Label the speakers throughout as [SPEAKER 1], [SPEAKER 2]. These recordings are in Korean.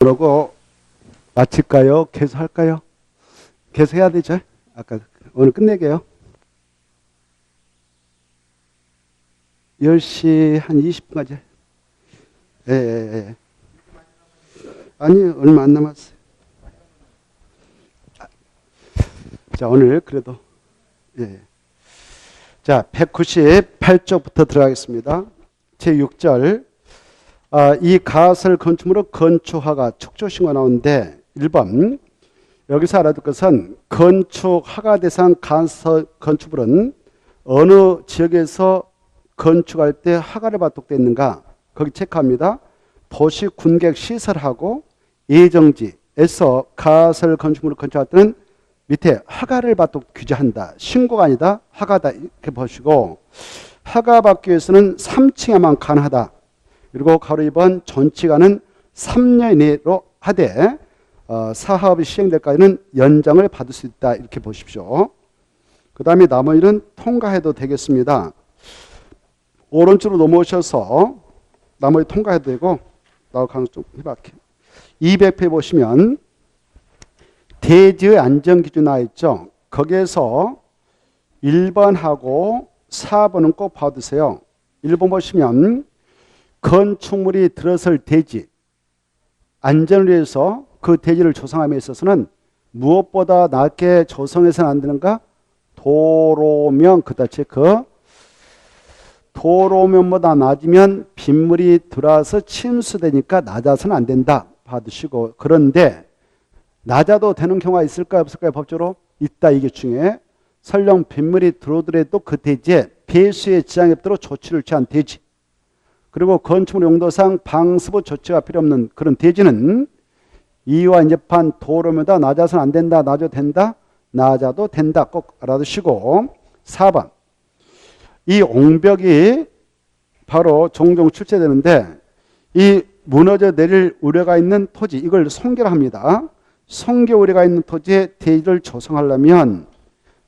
[SPEAKER 1] 그러고 마칠까요? 계속 할까요? 계속 해야 되죠? 아까 오늘 끝내게요. 10시 한 20분까지. 예. 아니, 얼마 안 남았어요. 자, 오늘 그래도. 예. 자, 198쪽부터 들어가겠습니다. 제6절. 이 가설 건축물로 건축허가 축조신고가 나오는데 1번 여기서 알아둘 것은 건축허가 대상 가설 건축물은 어느 지역에서 건축할 때 허가를 받도록 있는가 거기 체크합니다. 도시 군객 시설하고 예정지에서 가설 건축물을 건축할 때는 밑에 허가를 받도록 규제한다. 신고가 아니다. 허가다. 이렇게 보시고 허가 받기 위해서는 3층에만 가능하다. 그리고 가로 2번 전치가는 3년 내로 하되 사업이 시행될 까지는 연장을 받을 수 있다. 이렇게 보십시오. 그 다음에 나머지는 통과해도 되겠습니다. 오른쪽으로 넘어오셔서 나머지 통과해도 되고 나하고 강조 좀 해볼게요. 200페이지 보시면 대지의 안전기준 나와 있죠. 거기에서 1번하고 4번은 꼭 봐두세요. 1번 보시면 건축물이 들어설 대지, 안전을 위해서 그 대지를 조성함에 있어서는 무엇보다 낮게 조성해서는 안 되는가? 도로면, 그다 체크. 도로면보다 낮으면 빗물이 들어와서 침수되니까 낮아서는 안 된다. 받으시고. 그런데 낮아도 되는 경우가 있을까요? 없을까요? 법적으로? 있다. 이게 중에. 설령 빗물이 들어오더라도 그 대지에 배수에 지장이 없도록 조치를 취한 대지. 그리고 건축물 용도상 방수부 조치가 필요 없는 그런 대지는 이와 인접한 도로면보다 낮아서는 안 된다. 낮아도 된다. 낮아도 된다. 꼭 알아두시고. 4번. 이 옹벽이 바로 종종 출제되는데 이 무너져 내릴 우려가 있는 토지, 이걸 송계라 합니다. 송계 우려가 있는 토지에 대지를 조성하려면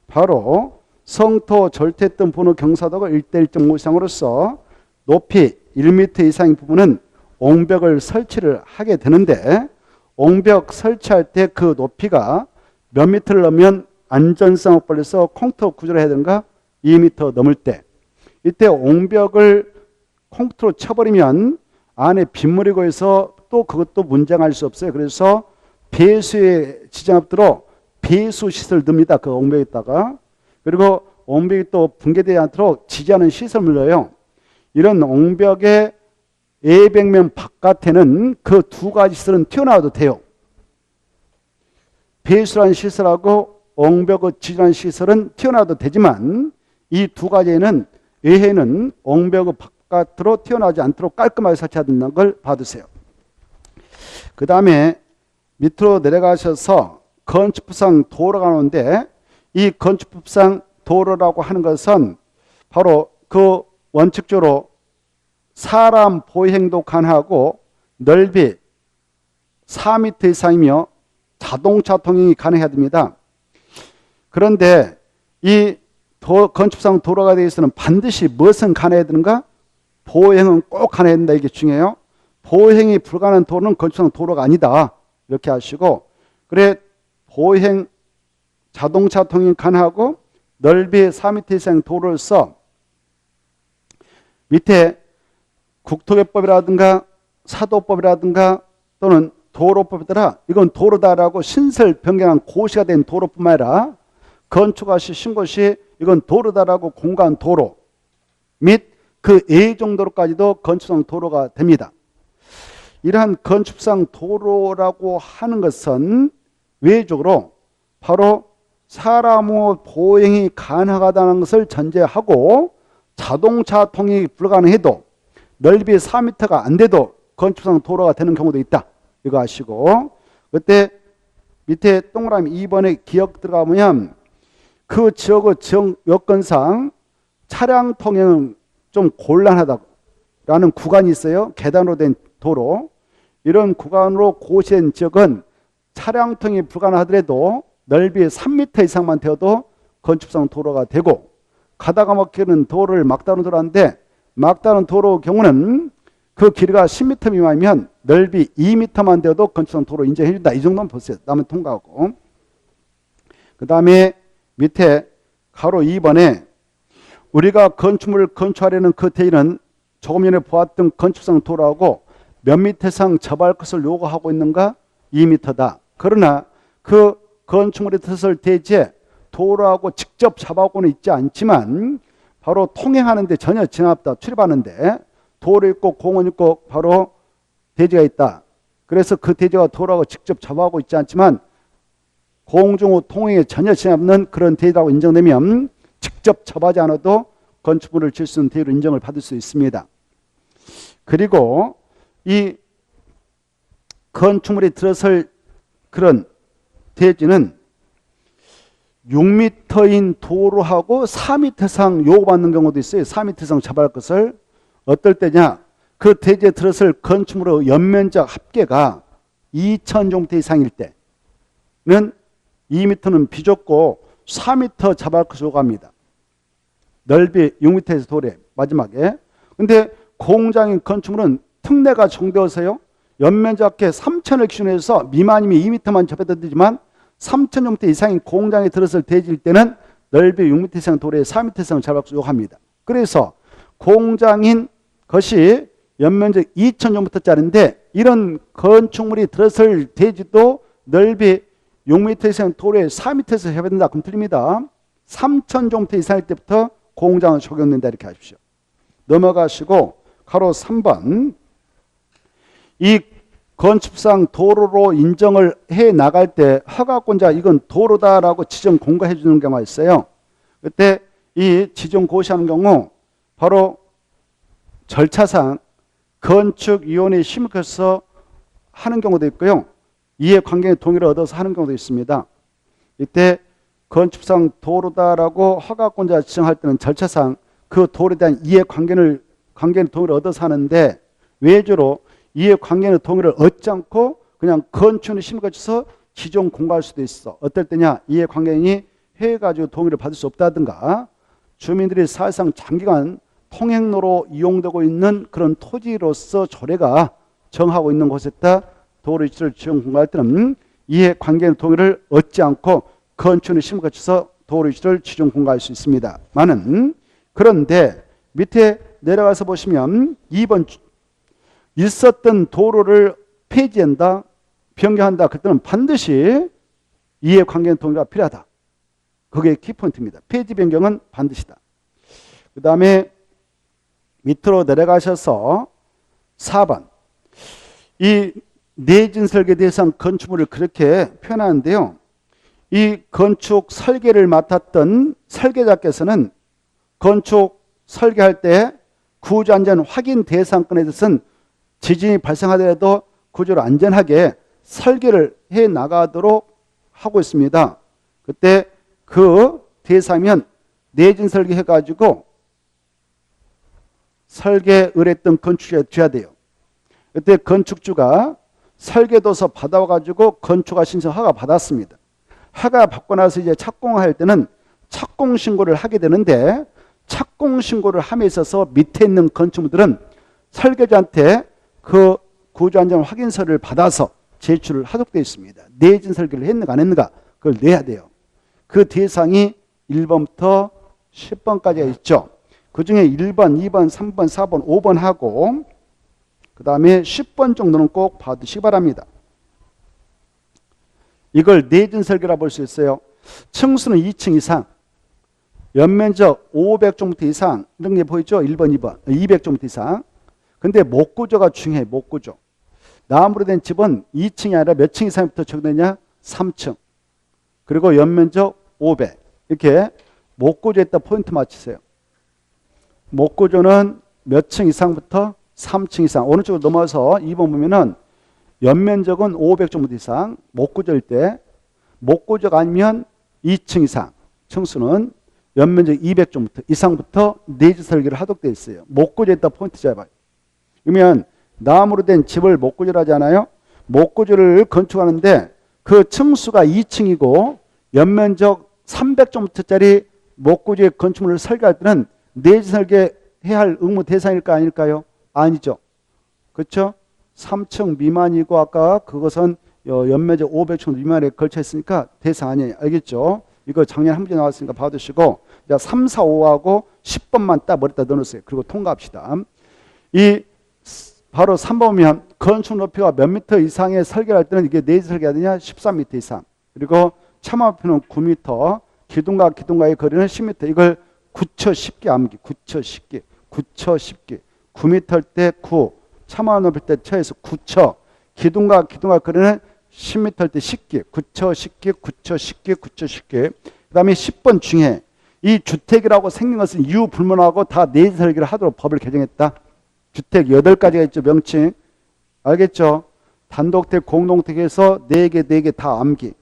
[SPEAKER 1] 바로 성토 절대점 번호 경사도가 1:1.5 이상으로서 높이 1m 이상인 부분은 옹벽을 설치를 하게 되는데 옹벽 설치할 때 그 높이가 몇 미터를 넘으면 안전성을 벌려서 콩토 구조를 해야 되는가? 2m 넘을 때. 이때 옹벽을 콩토로 쳐버리면 안에 빗물이 고여서 또 그것도 문장할 수 없어요. 그래서 배수에 지장 없도록 배수시설을 넣습니다. 그 옹벽에다가. 그리고 옹벽이 또 붕괴되지 않도록 지지하는 시설을 넣어요. 이런 옹벽의 예백면 바깥에는 그 두 가지 시설은 튀어나와도 돼요. 배수라는 시설하고 옹벽을 지지하는 시설은 튀어나와도 되지만 이 두 가지에는 외에는 옹벽의 바깥으로 튀어나오지 않도록 깔끔하게 설치해야 된다는 걸 봐두세요. 그 다음에 밑으로 내려가셔서 건축법상 도로가 나오는데 이 건축법상 도로라고 하는 것은 바로 그 원칙적으로 사람 보행도 가능하고 넓이 4m 이상이며 자동차 통행이 가능해야 됩니다. 그런데 이 건축상 도로가 되어 있어서는 반드시 무엇은 가능해야 되는가? 보행은 꼭 가능해야 된다. 이게 중요해요. 보행이 불가능한 도로는 건축상 도로가 아니다. 이렇게 하시고 그래 보행 자동차 통행 가능하고 넓이 4m 이상 도로로서 밑에 국토개법이라든가 사도법이라든가 또는 도로법에 따라 이건 도로다라고 신설 변경한 고시가 된 도로뿐만 아니라 건축하 시 신고 시 이건 도로다라고 공간 도로 및 그 A 정도로까지도 건축상 도로가 됩니다. 이러한 건축상 도로라고 하는 것은 외적으로 바로 사람의 보행이 가능하다는 것을 전제하고 자동차 통행이 불가능해도 넓이 4m가 안 돼도 건축상 도로가 되는 경우도 있다. 이거 아시고 그때 밑에 동그라미 2번에 기억 들어가면 그 지역의 여건상 차량 통행은 좀 곤란하다라는 구간이 있어요. 계단으로 된 도로. 이런 구간으로 고시된 지역은 차량 통행이 불가능하더라도 넓이 3m 이상만 되어도 건축상 도로가 되고 가다가 막히는 도로를 막다른 도로인데 막다른 도로 경우는 그 길이가 10m 미만이면 넓이 2m만 되어도 건축상 도로 인정해준다. 이 정도만 보세요. 다음에 통과하고. 그 다음에 밑에 가로 2번에 우리가 건축물을 건축하려는 그 대지는 조금 전에 보았던 건축상 도로하고 몇 미터 이상 접할 것을 요구하고 있는가? 2m다. 그러나 그 건축물에 들어설 대지에 도로하고 직접 접하고는 있지 않지만 바로 통행하는데 전혀 진압다. 출입하는데 도로 있고 공원 있고 바로 대지가 있다. 그래서 그 대지가 도로하고 직접 접하고 있지 않지만 공중후 통행에 전혀 진압는 그런 대지라고 인정되면 직접 접하지 않아도 건축물을 질 수 있는 대지로 인정을 받을 수 있습니다. 그리고 이 건축물이 들어설 그런 대지는 6m인 도로하고 4m 이상 요구받는 경우도 있어요. 4m 이상 접할 것을. 어떨 때냐? 그 대지에 들어설 건축물의 연면적 합계가 2000제곱미터 이상일 때는 2m는 비좁고 4m 접할 것을 요구합니다. 넓이 6m에서 도래 마지막에. 근데 공장인 건축물은 특례가 적용되어서요. 연면적 합계 3000을 기준으로 해서 미만이면 2m만 접해도 되지만 3000제곱미터 이상인 공장에 들어설 대지일 때는 넓이 6m 이상 도래에 4m 이상 접할 것을 요구합니다. 그래서 공장인 것이 연면적 2000제곱미터짜리인데 이런 건축물이 들어설 대지도 넓이 6m 이상 도로에 4m에서 해야 된다. 그럼 틀립니다. 3000제곱미터 이상일 때부터 공장은 적용된다. 이렇게 하십시오. 넘어가시고 가로 3번. 이 건축상 도로로 인정을 해 나갈 때 허가권자 이건 도로다라고 지정 공고해 주는 경우가 있어요. 그때 이 지정 고시하는 경우 바로 절차상 건축위원회 심의해서 하는 경우도 있고요. 이해관계의 동의를 얻어서 하는 경우도 있습니다. 이때 건축상 도로다라고 허가권자 지정할 때는 절차상 그 도로에 대한 이해관계의 동의를 얻어서 하는데 외주로 이해관계의 동의를 얻지 않고 그냥 건축위원회 심의를 거쳐서 지정 공고할 수도 있어. 어떨 때냐? 이해관계인이 회의해가지고 동의를 받을 수 없다든가 주민들이 사실상 장기간 통행로로 이용되고 있는 그런 토지로서 조례가 정하고 있는 곳에다 도로 위치를 지정 공고할 때는 이해관계의 동의를 얻지 않고 건축위원회 심의를 거쳐서 도로 위치를 지정 공고할 수 있습니다. 많은 그런데 밑에 내려가서 보시면 2번 있었던 도로를 폐지한다, 변경한다. 그때는 반드시 이해관계의 동의가 필요하다. 그게 키포인트입니다. 폐지 변경은 반드시다. 그 다음에 밑으로 내려가셔서 4번. 이 내진 설계 대상 건축물을 그렇게 표현하는데요. 이 건축 설계를 맡았던 설계자께서는 건축 설계할 때 구조 안전 확인 대상권에 대해서는 지진이 발생하더라도 구조를 안전하게 설계를 해 나가도록 하고 있습니다. 그때 그 대상이면 내진 설계 해가지고 설계 의뢰했던 건축주가 돼야 돼요. 그때 건축주가 설계도서 받아와가지고 건축가 신청 허가 받았습니다. 허가 받고 나서 이제 착공할 때는 착공 신고를 하게 되는데 착공 신고를 함에 있어서 밑에 있는 건축물들은 설계자한테 그 구조안전 확인서를 받아서 제출을 하도록 되어 있습니다. 내진 설계를 했는가 안 했는가 그걸 내야 돼요. 그 대상이 1번부터 10번까지가 있죠. 그 중에 1번, 2번, 3번, 4번, 5번 하고 그 다음에 10번 정도는 꼭 봐두시기 바랍니다. 이걸 내진 설계라고 볼 수 있어요. 층수는 2층 이상, 연면적 500제곱미터 이상 이런 게 보이죠? 1번, 2번, 200제곱미터 이상. 근데 목구조가 중요해. 목구조. 나무로 된 집은 2층이 아니라 몇 층 이상부터 적용되냐? 3층. 그리고 연면적 500. 이렇게 목구조에다 포인트 맞추세요. 목구조는 몇 층 이상부터 3층 이상. 오른쪽으로 넘어서 2번 보면은 연면적은 500제곱미터 이상. 목구조일 때 목구조가 아니면 2층 이상. 층수는 연면적 200제곱미터 이상부터 내지 설계를 하도록 되어 있어요. 목구조에다 포인트 잡아요. 그러면 나무로 된 집을 목구조로 하잖아요. 목구조를 건축하는데 그 층수가 2층이고 연면적 300제곱미터짜리 목구조의 건축물을 설계할 때는 내지 설계해야 할 의무 대상일까 아닐까요? 아니죠. 그렇죠? 3층 미만이고 아까 그것은 연매제 500층 미만에 걸쳐 있으니까 대상 아니에요. 알겠죠? 이거 작년 한 문제 나왔으니까 봐두시고 자, 3, 4, 5하고 10번만 딱 머리다 넣어놓으세요. 그리고 통과합시다. 이 바로 3번 보면 건축 높이가 몇 미터 이상의 설계를 할 때는 이게 네지 설계가 되냐? 13m 이상. 그리고 참호높이는 9m, 기둥과 기둥과의 거리는 10m. 이걸 9처 10개 암기. 9처 10개. 9처 10개. 9m일 때 9. 참호 높일 때 처에서 9처. 기둥과 기둥과 거리는 10m일 때 10개. 9처 10개. 9처 10개. 9처 10개. 그 다음에 10번 중에 이 주택이라고 생긴 것은 이유 불문하고 다 네지 설계를 하도록 법을 개정했다. 주택 8가지가 있죠. 명칭. 알겠죠? 단독택, 공동택에서 4개, 4개 다 암기.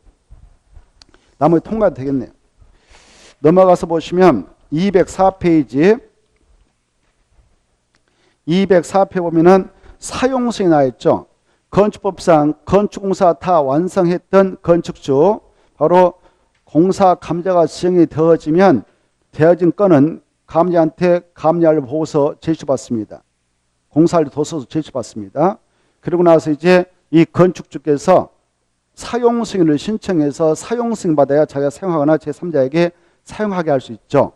[SPEAKER 1] 나머지 통과도 되겠네요. 넘어가서 보시면 204페이지. 204페이지 보면은 사용승이 나와있죠. 건축법상 건축공사 다 완성했던 건축주, 바로 공사 감자가 지정이 되어진 건은 감리한테 감리할 보고서 제출받습니다. 공사할 도서도 제출받습니다. 그리고 나서 이제 이 건축주께서 사용 승인을 신청해서 사용 승인 받아야 자기가 사용하거나 제3자에게 사용하게 할 수 있죠.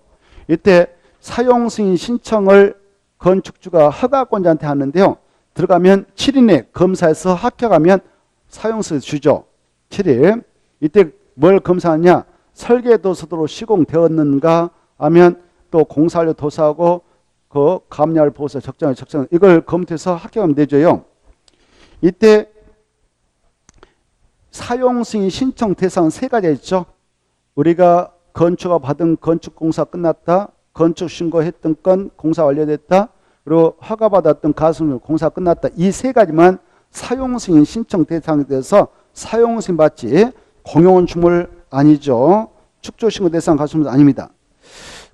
[SPEAKER 1] 이때 사용 승인 신청을 건축주가 허가권자한테 하는데요. 들어가면 7일에 검사해서 합격하면 사용 승인 주죠. 7일. 이때 뭘 검사하냐? 설계 도서도로 시공되었는가 하면 또 공사료 도서하고 그 감리할 보고서 적정 이걸 검토해서 합격하면 되죠요. 이때 사용 승인 신청 대상은 3가지가 있죠. 우리가 건축가 받은 건축공사 끝났다. 건축 신고했던 건 공사 완료됐다. 그리고 허가받았던 가수물 공사 끝났다. 이 3가지만 사용 승인 신청 대상이 돼서 사용 승인 받지 공용건축물 아니죠. 축조 신고 대상 가수물 아닙니다.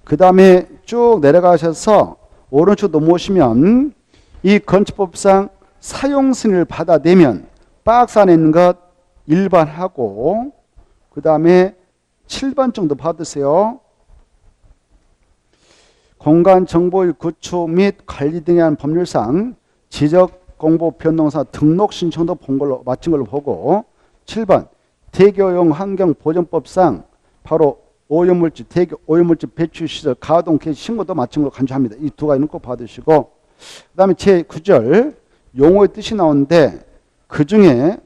[SPEAKER 1] 그 다음에 쭉 내려가셔서 오른쪽 넘어오시면 이 건축법상 사용 승인을 받아내면 박스 안에 있는 것 1번 하고 그 다음에 7번 정도 받으세요. 공간정보의 구축 및 관리 등에 관한 법률상 지적 공보 변동사 등록 신청도 본 걸로 마친 걸로 보고 7번 대교용 환경보전법상 바로 오염물질, 대교 오염물질 배출 시설 가동 개시 신고도 마친 걸로 간주합니다. 이 2가지는 꼭 받으시고 그 다음에 제9절 용어의 뜻이 나오는데 그 중에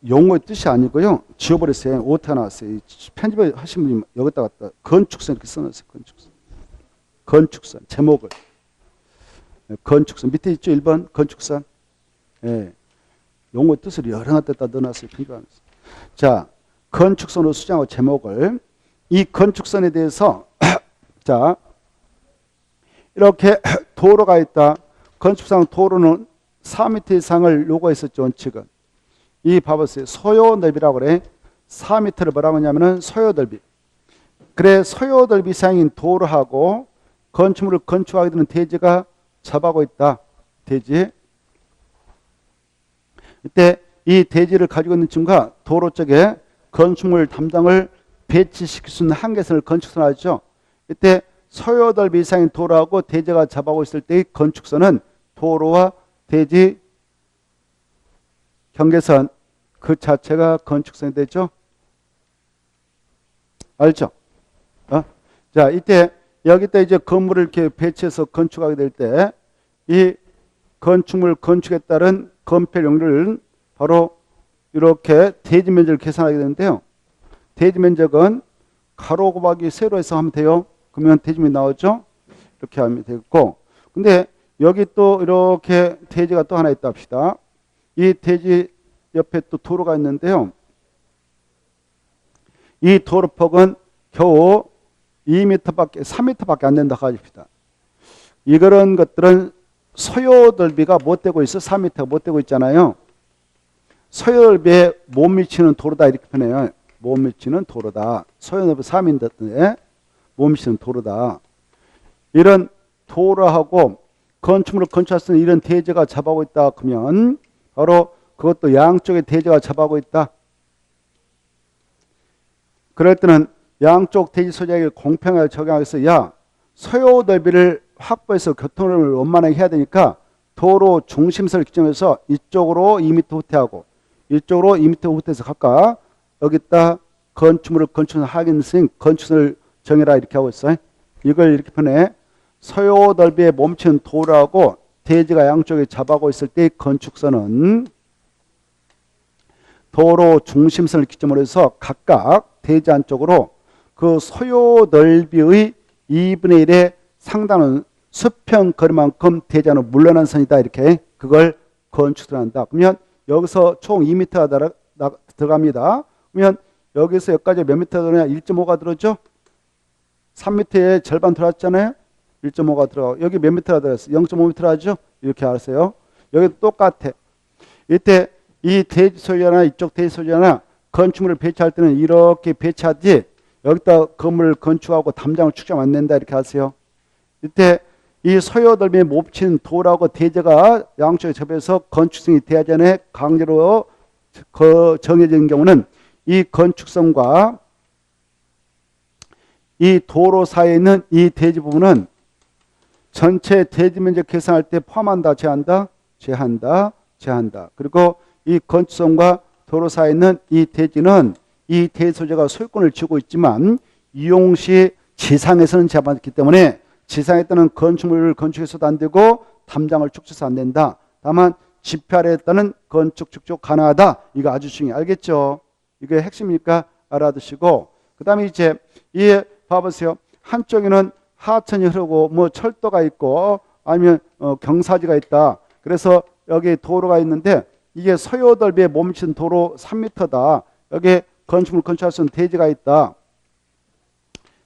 [SPEAKER 1] 용어의 뜻이 아니고요. 지워버렸어요. 오타가 나왔어요. 편집을 하신 분이 여기다 갖다 건축선 이렇게 써놨어요. 건축선. 건축선. 제목을. 건축선. 밑에 있죠. 1번 건축선. 예. 용어의 뜻을 여러 데다 넣어놨어요. 편집하면서. 자, 건축선으로 수정하고 제목을. 이 건축선에 대해서 자, 이렇게 도로가 있다. 건축상 도로는 4m 이상을 요구했었죠. 원칙은. 이 봐보세요. 소요 넓이라고 그래. 4m를 뭐라고 하냐면은 소요 넓이. 그래 소요 넓이 이상인 도로하고 건축물을 건축하게 되는 대지가 접하고 있다. 대지. 이때 이 대지를 가지고 있는 친구가 도로 쪽에 건축물 담당을 배치시킬 수 있는 한계선을 건축선 하죠. 이때 소요 넓이 이상인 도로하고 대지가 접하고 있을 때의 건축선은 도로와 대지 경계선 그 자체가 건축선이 되죠. 알죠? 자, 이때 여기다 이제 건물을 이렇게 배치해서 건축하게 될 때 이 건축물 건축에 따른 건폐 용도를 바로 이렇게 대지 면적을 계산하게 되는데요. 대지 면적은 가로 곱하기 세로 해서 하면 돼요. 그러면 대지면이 나오죠. 이렇게 하면 되겠고, 근데 여기 또 이렇게 대지가 또 하나 있다 합시다. 이 대지 옆에 또 도로가 있는데요. 이 도로폭은 겨우 2m밖에 3m밖에 안 된다 가집시다. 이런 것들은 소요 넓이가 못 되고 있어. 4m가 못 되고 있잖아요. 소요 넓이에 못 미치는 도로다 이렇게 표현해요. 못 미치는 도로다. 소요 넓이 3m인데 못 미치는 도로다. 이런 도로하고 건축물을 건축할 수 있는 이런 대지가 잡아오고 있다 그러면 바로 그것도 양쪽에 대지가 접하고 있다. 그럴 때는 양쪽 대지 소재에게 공평하게 적용하겠어. 야, 소요 넓이를 확보해서 교통을 원만하게 해야 되니까 도로 중심선을 기점해서 이쪽으로 2m 후퇴하고 이쪽으로 2m 후퇴해서 각각 여기다 건축물을 하긴 스님 건축선을 정해라 이렇게 하고 있어요. 이걸 이렇게 표현해. 서요 넓이에 멈춘 도로하고 대지가 양쪽에 잡아고 있을 때 건축선은 도로 중심선을 기점으로 해서 각각 대지 안쪽으로 그 소요 넓이의 2분의 1의 상당한 수평 거리만큼 대지 안으로 물러난 선이다. 이렇게 그걸 건축선한다. 그러면 여기서 총 2m가 들어갑니다. 그러면 여기서 여기까지 몇 미터 들어냐? 1.5가 들었죠? 3m의 절반 들어왔잖아요? 1.5가 들어가고 여기 몇 미터가 들어갔어? 0.5m 하죠? 이렇게 알았어요. 여기도 똑같아. 이때 이 대지 소유자나 이쪽 대지 소유자나 건축물을 배치할 때는 이렇게 배치하지 여기다 건물을 건축하고 담장을 축적하면 안 된다 이렇게 하세요. 이때 이 소요 넓이에 몹친 도라고 대지가 양쪽에 접해서 건축성이 돼야 전에 강제로 정해진 경우는 이 건축성과 이 도로 사이에 있는 이 대지 부분은 전체 대지 면적 계산할 때 포함한다, 제한다, 제한다, 제한다. 그리고 이 건축성과 도로 사이에 있는 이 대지는 이 대지 소유자가 소유권을 쥐고 있지만 이용 시 지상에서는 제한받기 때문에 지상에 따른 건축물을 건축해서도 안 되고 담장을 축적해서 안 된다. 다만 지표아래에 따른 건축 축적 가능하다. 이거 아주 중요해. 알겠죠? 이게 핵심이니까 알아두시고 그 다음에 이제 이 봐보세요. 한쪽에는 하천이 흐르고 뭐 철도가 있고 아니면 경사지가 있다. 그래서 여기 도로가 있는데 이게 서요 넓이에 멈춘 도로 3m다. 여기 건축물 건축할 수 있는 대지가 있다.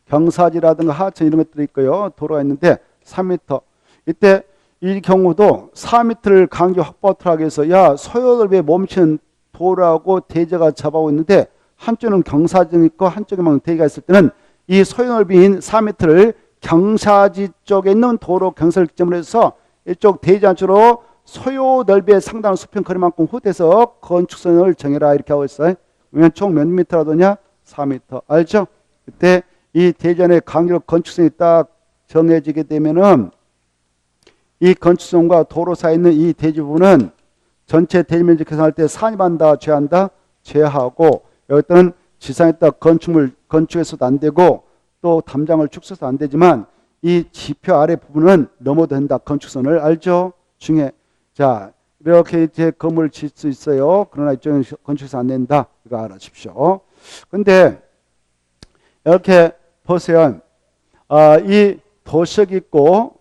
[SPEAKER 1] 경사지라든가 하천 이런 것들이 있고요. 도로가 있는데 3m. 이때 이 경우도 4m를 간격 확보하도록 하기 위해서 야 서요 넓이에 멈춘 도로하고 대지가 잡아오고 있는데 한쪽은 경사지가 있고 한쪽에만 대지가 있을 때는 이 소요 넓이인 4m를 경사지 쪽에 있는 도로 경사를 기점으로 해서 이쪽 대지 안쪽으로 소요 넓이의 상당한 수평 거리만큼 후퇴해서 건축선을 정해라 이렇게 하고 있어요. 그러면 총 몇 미터라 되냐? 4m. 알죠? 그때 이 대지 안에 강제로 건축선이 딱 정해지게 되면은 이 건축선과 도로 사이에 있는 이 대지 부분은 전체 대지 면적 계산할 때 산입한다, 제한다, 제하고 여기다는 지상에다 건축물 건축해서도 안 되고 또 담장을 축소해서 안 되지만 이 지표 아래 부분은 넘어도 된다. 건축선을 알죠? 중에 자 이렇게 이제 건물을 질 수 있어요. 그러나 이쪽은 건축해서 안 된다. 이거 알아주십시오. 근데 이렇게 보세요. 이 도시역이 있고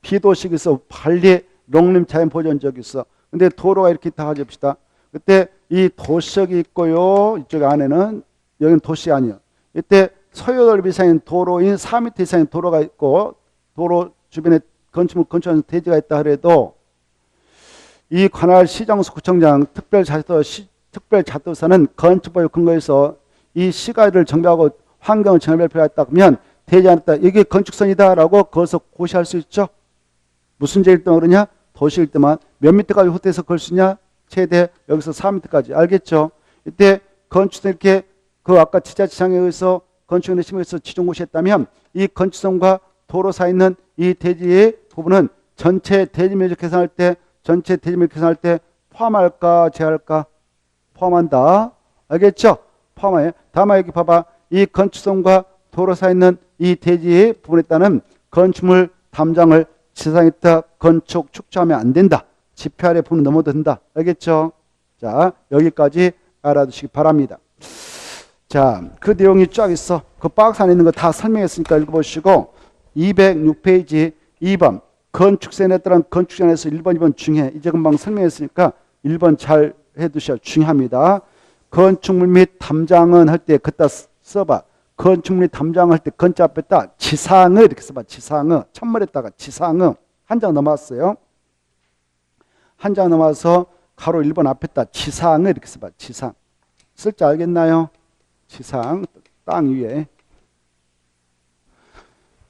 [SPEAKER 1] 비도시역이 있어. 발리 농림 자연 보존지역이 있어. 근데 도로가 이렇게 다 가져봅시다. 그때 이 도시역이 있고요. 이쪽 안에는 여기는 도시 아니에요. 이때 서요 넓이 이상인 도로인 4m 이상의 도로가 있고 도로 주변에 건축물 건축하는 대지가 있다 하더라도 이 관할 시장소 구청장 특별자도사는 건축법에 근거해서 이 시가를 정비하고 환경을 정비할 필요가 있다 그러면 대지 안에 있다. 이게 건축선이다라고 거기서 고시할 수 있죠. 무슨 제일 때만 그러냐? 도시일 때만 몇 미터까지 후퇴해서 걸 수 있냐? 최대 여기서 4m까지. 알겠죠? 이때 건축선 이렇게 그 아까 지자체장에 의해서 건축원의 심의에서 지정고시했다면 이 건축선과 도로 사이에 있는 이 대지의 부분은 전체 대지 면적 계산할 때 전체 대지 면적 계산할 때 포함할까 제할까? 포함한다. 알겠죠? 포함해. 다만 여기 봐봐. 이 건축선과 도로 사이에 있는 이 대지의 부분에 따른 건축물 담장을 지상에다 건축 축조하면 안 된다. 지표 아래 부분 넘어도 된다. 알겠죠? 자, 여기까지 알아두시기 바랍니다. 자, 그 내용이 쫙 있어. 그 박스 안에 있는 거 다 설명했으니까 읽어보시고 206페이지 2번 건축선에 따른 건축전에서 1번, 2번 중요해. 이제 금방 설명했으니까 1번 잘 해두셔야 중요합니다. 건축물 및 담장은 할 때 그따 써봐. 건축물 및 담장을 할 때 건자 앞에다 지상을 이렇게 써봐. 지상을 천물에다가 지상을 한 장 넘었어요. 한 장 넘어서 가로 1번 앞에다 지상을 이렇게 써봐. 지상. 쓸 줄 알겠나요? 지상, 땅 위에.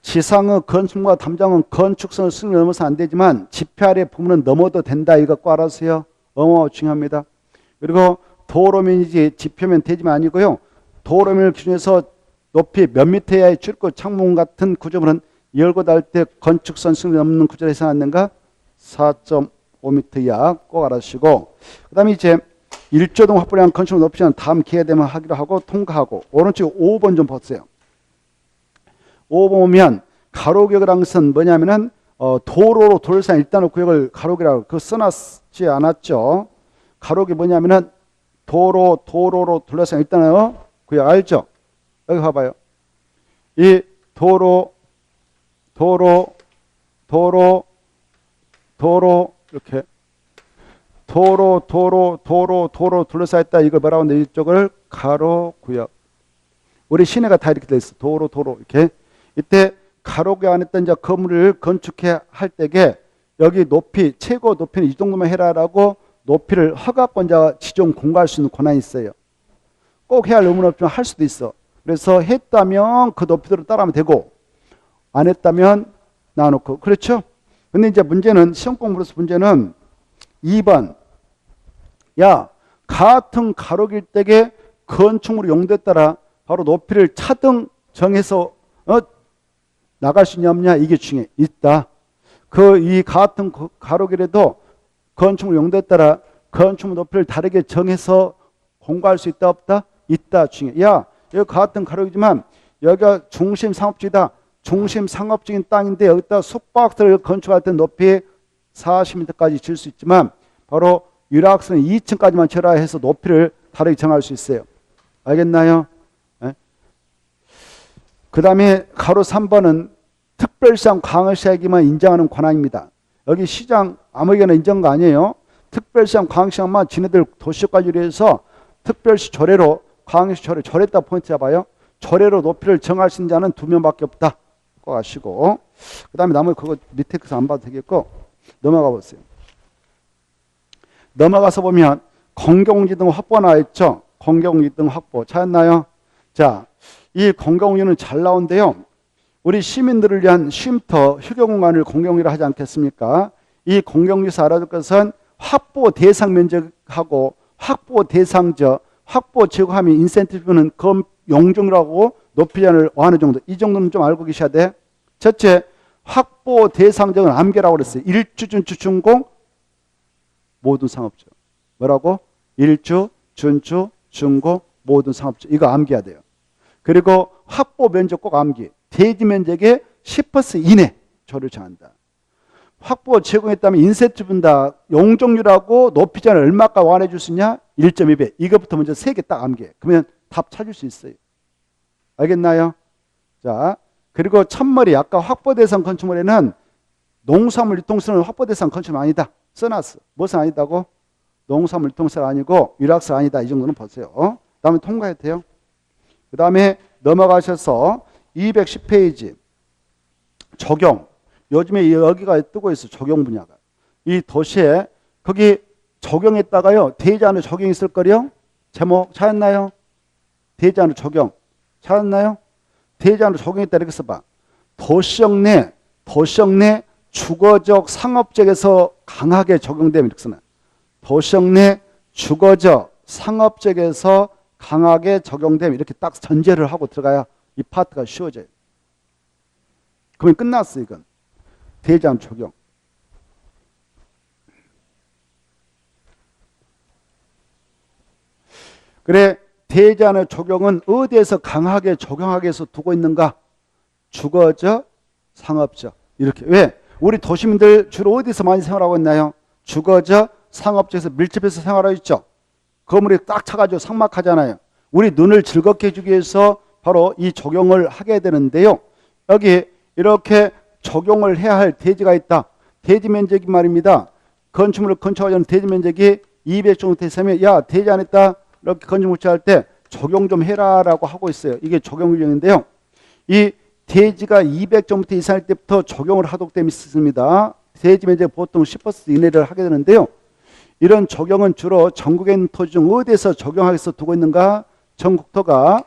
[SPEAKER 1] 지상의 건축물과 담장은 건축선을 수를 넘어서 안 되지만 지표 아래 부분은 넘어도 된다. 이거 꼭 알아서요. 중요합니다. 그리고 도로면이지 지표면 되지만 아니고요. 도로면을 기준해서 높이 몇 미터의 출구 창문 같은 구조물은 열고 닫을 때 건축선 승리 넘는 구조를 해석하는가? 4.5m 이하 꼭 알아주시고, 그 다음에 이제 1조동 확보량 건축물 높이는 다음 기회 되면 하기로 하고 통과하고. 오른쪽 5번 좀 보세요. 5번 보면 가로구역이라는 것은 뭐냐면은 도로로 둘러싼 일단의 구역을 가로구역이라고 그거 써놨지 않았죠. 가로구역이 뭐냐면은 도로로 둘러싼 일단의 구역 알죠? 여기 봐봐요. 이 도로 이렇게 도로 둘러싸였다. 이걸 뭐라고 하는데 이쪽을 가로구역. 우리 시내가 다 이렇게 돼 있어. 도로 이렇게. 이때 가로구역 안에 있던 이제 건물을 건축해 할 때에 여기 높이 최고 높이는 이 정도만 해라라고 높이를 허가권자가 지정 공고할 수 있는 권한이 있어요. 꼭 해야 할 의무는 없지만 할 수도 있어. 그래서 했다면 그 높이대로 따라하면 되고 안 했다면 놔놓고. 그렇죠? 근데 이제 문제는 시험 공부로서 문제는 2번. 야, 같은 가로길 때에 건축물 용도에 따라 바로 높이를 차등 정해서 나갈 수 있냐 없냐 이게 중요해. 있다. 이 같은 가로길에도 건축물 용도에 따라 건축물 높이를 다르게 정해서 공고할 수 있다 없다? 있다. 중요해. 야, 여기 같은 가로이지만 여기가 중심 상업지다. 중심 상업적인 땅인데 여기다 숙박시설을 건축할 때 높이 40m까지 질 수 있지만 바로 유락선은 2층까지만 쳐라 해서 높이를 다르게 정할 수 있어요. 알겠나요? 네? 그 다음에 가로 3번은 특별시장 광역시장에게만 인정하는 권한입니다. 여기 시장 아무에게나 인정한 거 아니에요. 특별시장 광역시장만 지네들 도시관리를 해서 특별시 조례로 광역시 조례다 포인트 잡아요. 조례로 높이를 정할 수 있는 자는 2명밖에 없다. 꼭 아시고. 그 다음에 나머지 그거 밑에 그래서 안 봐도 되겠고 넘어가 보세요. 넘어가서 보면 공공지 등 확보가 나와 있죠. 공공지 등 확보 찾았나요? 자, 이 공공지는 잘 나온데요. 우리 시민들을 위한 쉼터, 휴게 공간을 공공지라 하지 않겠습니까? 이 공공지에서 알아둘 것은 확보 대상 면적하고 확보 대상저, 확보 제고하면 인센티브는 용적이라고 높이 제한을 어느 정도. 이 정도는 좀 알고 계셔야 돼. 첫째, 확보 대상적은 암계라고 그랬어요. 일주, 준주, 준공 모든 상업적. 뭐라고? 일주, 준주, 준공 모든 상업적. 이거 암기해야 돼요. 그리고 확보 면적 꼭 암기. 대지 면적의 10% 이내 조를 정한다. 확보 제공했다면 인센티브다. 용적률하고 높이 제한을 얼마까지 완화해 줄 수 있냐? 1.2배. 이것부터 먼저 3개 딱 암기해. 그러면 답 찾을 수 있어요. 알겠나요? 자, 그리고 첫머리 아까 확보 대상 건축물에는 농수산물 유통시설은 확보 대상 건축물 아니다. 써놨어. 무엇은 아니다고? 농수산물 유통시설 아니고 유락시설 아니다. 이 정도는 보세요. 그 다음에 통과해도 돼요. 그 다음에 넘어가셔서 210페이지 적용. 요즘에 여기가 뜨고 있어. 적용 분야가. 이 도시에 거기 적용했다가요. 되지 않은 적용이 있을 거요. 제목 찾았나요? 되지 않은 적용. 찾았나요? 되지 않은 적용했다 이렇게 써봐. 도시역 내 주거적 상업적에서 강하게 적용되면 이렇게 써놔. 도시역 내 주거적 상업적에서 강하게 적용되면 이렇게 딱 전제를 하고 들어가야 이 파트가 쉬워져요. 그러면 끝났어 이건. 되지 않은 적용. 그래, 되지 않은 적용은 어디에서 강하게 적용하기 위해서 두고 있는가? 주거적, 상업적. 이렇게. 왜? 우리 도시민들 주로 어디서 많이 생활하고 있나요? 주거적, 상업적에서 밀집해서 생활하고 있죠. 건물이 딱 차가지고 삭막하잖아요. 우리 눈을 즐겁게 해주기 위해서 바로 이 적용을 하게 되는데요. 여기 이렇게 적용을 해야 할 대지가 있다. 대지 면적이 말입니다. 건축물을 건축하자는 대지 면적이 200 정도 됐으면 야, 대지 안 했다. 이렇게 건축물 할 때 적용 좀 해라라고 하고 있어요. 이게 적용 규정인데요. 이 대지가 200 정도 이상일 때부터 적용을 하도록 되어 있습니다. 대지 면적 보통 10% 이내를 하게 되는데요. 이런 적용은 주로 전국에 있는 토지 중 어디에서 적용하기 위해서 두고 있는가? 전국토가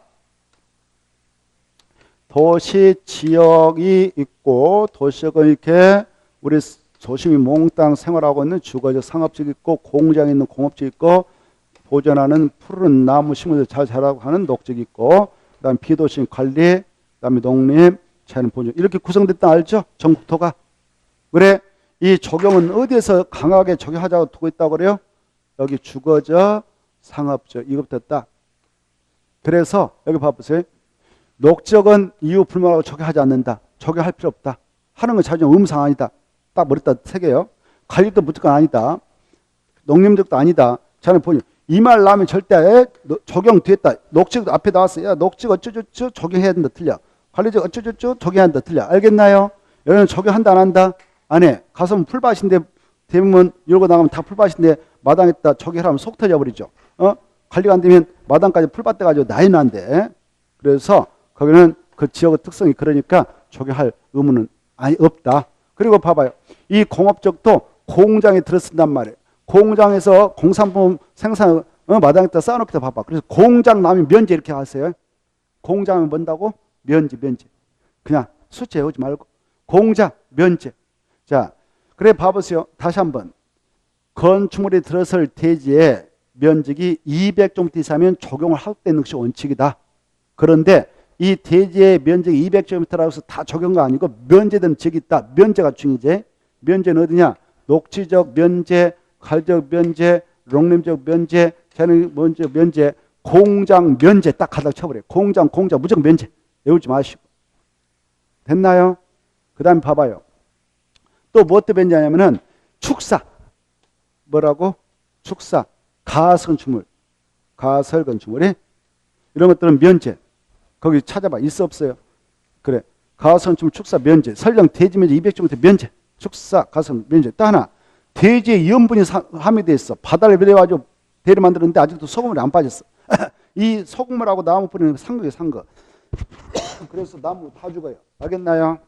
[SPEAKER 1] 도시 지역이 있고 도시역은 이렇게 우리 도시민 몽땅 생활하고 있는 주거적 상업적 있고 공장에 있는 공업적 있고 보존하는 푸른 나무 식물들 잘 자라고 하는 녹적 있고 그다음에 비도시 관리, 그다음에 농림, 자연 보존 이렇게 구성됐다 알죠? 전국토가. 그래 이 적용은 어디에서 강하게 적용하자고 두고 있다고 그래요? 여기 주거적, 상업적 이것부터 딱. 그래서 여기 봐보세요. 녹적은 이유 불문하고 적용하지 않는다. 적용할 필요 없다. 하는 건 자주 의무상 아니다. 딱 머리다 세 개요. 관리도 무조건 아니다. 농림적도 아니다. 자는 보니 이 말 나오면 절대 적용됐다. 녹적 앞에 나왔어요. 야, 녹적 어쩌저쩌 적용해야 된다. 틀려. 관리적 어쩌저쩌 적용해야 한다. 틀려. 알겠나요? 여기는 적용한다 안 한다? 안 해. 가서 풀밭인데 대부분 이러고 나가면 다 풀밭인데 마당에다 적용하면 속 터져버리죠. 관리가 안 되면 마당까지 풀밭 돼가지고 난리 난대. 그래서 거기는 그 지역의 특성이 그러니까 적용할 의무는 없다. 그리고 봐봐요. 이 공업적도 공장에 들어쓴단 말이에요. 공장에서 공산품 생산 마당에다 쌓아놓기다 봐봐. 그래서 공장 나면 면제 이렇게 하세요. 공장은 뭔다고? 면제. 그냥 수치 외우지 말고 공장 면제. 자, 그래 봐보세요. 다시 한번 건축물이 들어설 대지에 면적이 200제곱미터 이상이면 적용을 하도록 되는 것이 원칙이다. 그런데 이 대지의 면적이 200제곱미터라고 해서 다 적용가 아니고 면제된 지역이 있다. 면제가 중요하지. 면제는 어디냐? 녹지적 면제, 관리적 면제, 농림적 면제, 자연 면제, 공장 면제 딱 가닥 쳐버려요. 공장 무조건 면제. 외우지 마시고. 됐나요? 그 다음에 봐봐요. 또 뭐 어떻게 면제하냐면은 축사. 뭐라고? 축사. 가설건축물이 이런 것들은 면제. 거기 찾아봐. 있어 없어요? 그래. 가설건축물 축사 면제. 설령 대지 면적 200제곱미터 면제. 축사 가설 면제. 또 하나. 대지에 염분이 함유되어 있어. 바다를 밀어가지고 대를 만드는데 아직도 소금물이 안 빠졌어. 이 소금물하고 나무 뿌리는 상거예요. 상거. 그래서 나무 다 죽어요. 알겠나요?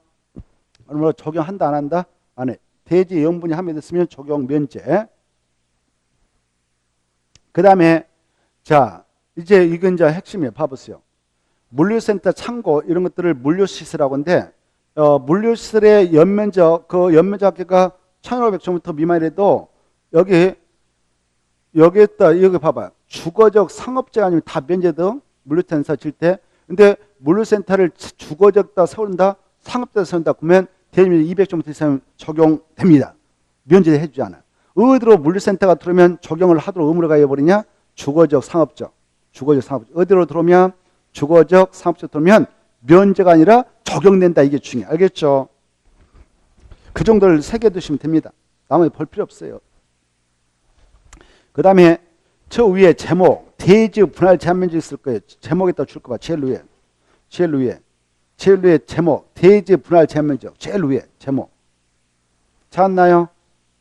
[SPEAKER 1] 그러면 적용한다 안 한다? 안 해. 대지에 염분이 함유됐으면 적용 면제. 그 다음에 자 이제 이건 이제 핵심이에요. 봐보세요. 물류센터 창고 이런 것들을 물류시설이라고 하는데 물류시설의 연면적 그 연면적 합계가 1500제곱미터 미만이라도 여기에다 여기 봐봐요. 주거적 상업적 아니면 다 면제도 물류센터 질 때. 근데 물류센터를 주거적다 세운다 상업적다 세운다 그러면 대지면 200제곱미터 이상 적용됩니다. 면제해 주지 않아요. 어디로 물류센터가 들어오면 적용을 하도록 의무를 가해버리냐? 주거적, 상업적. 어디로 들어오면 주거적, 상업적 들어오면 면제가 아니라 적용된다. 이게 중요해. 알겠죠? 그 정도를 새겨두시면 됩니다. 나머지 볼 필요 없어요. 그 다음에 저 위에 제목, 대지 분할 제한면적 있을 거예요. 제목에다 줄 거 봐. 제일 위에 제목, 대지 분할 제한면적. 제일 위에 제목. 찾았나요?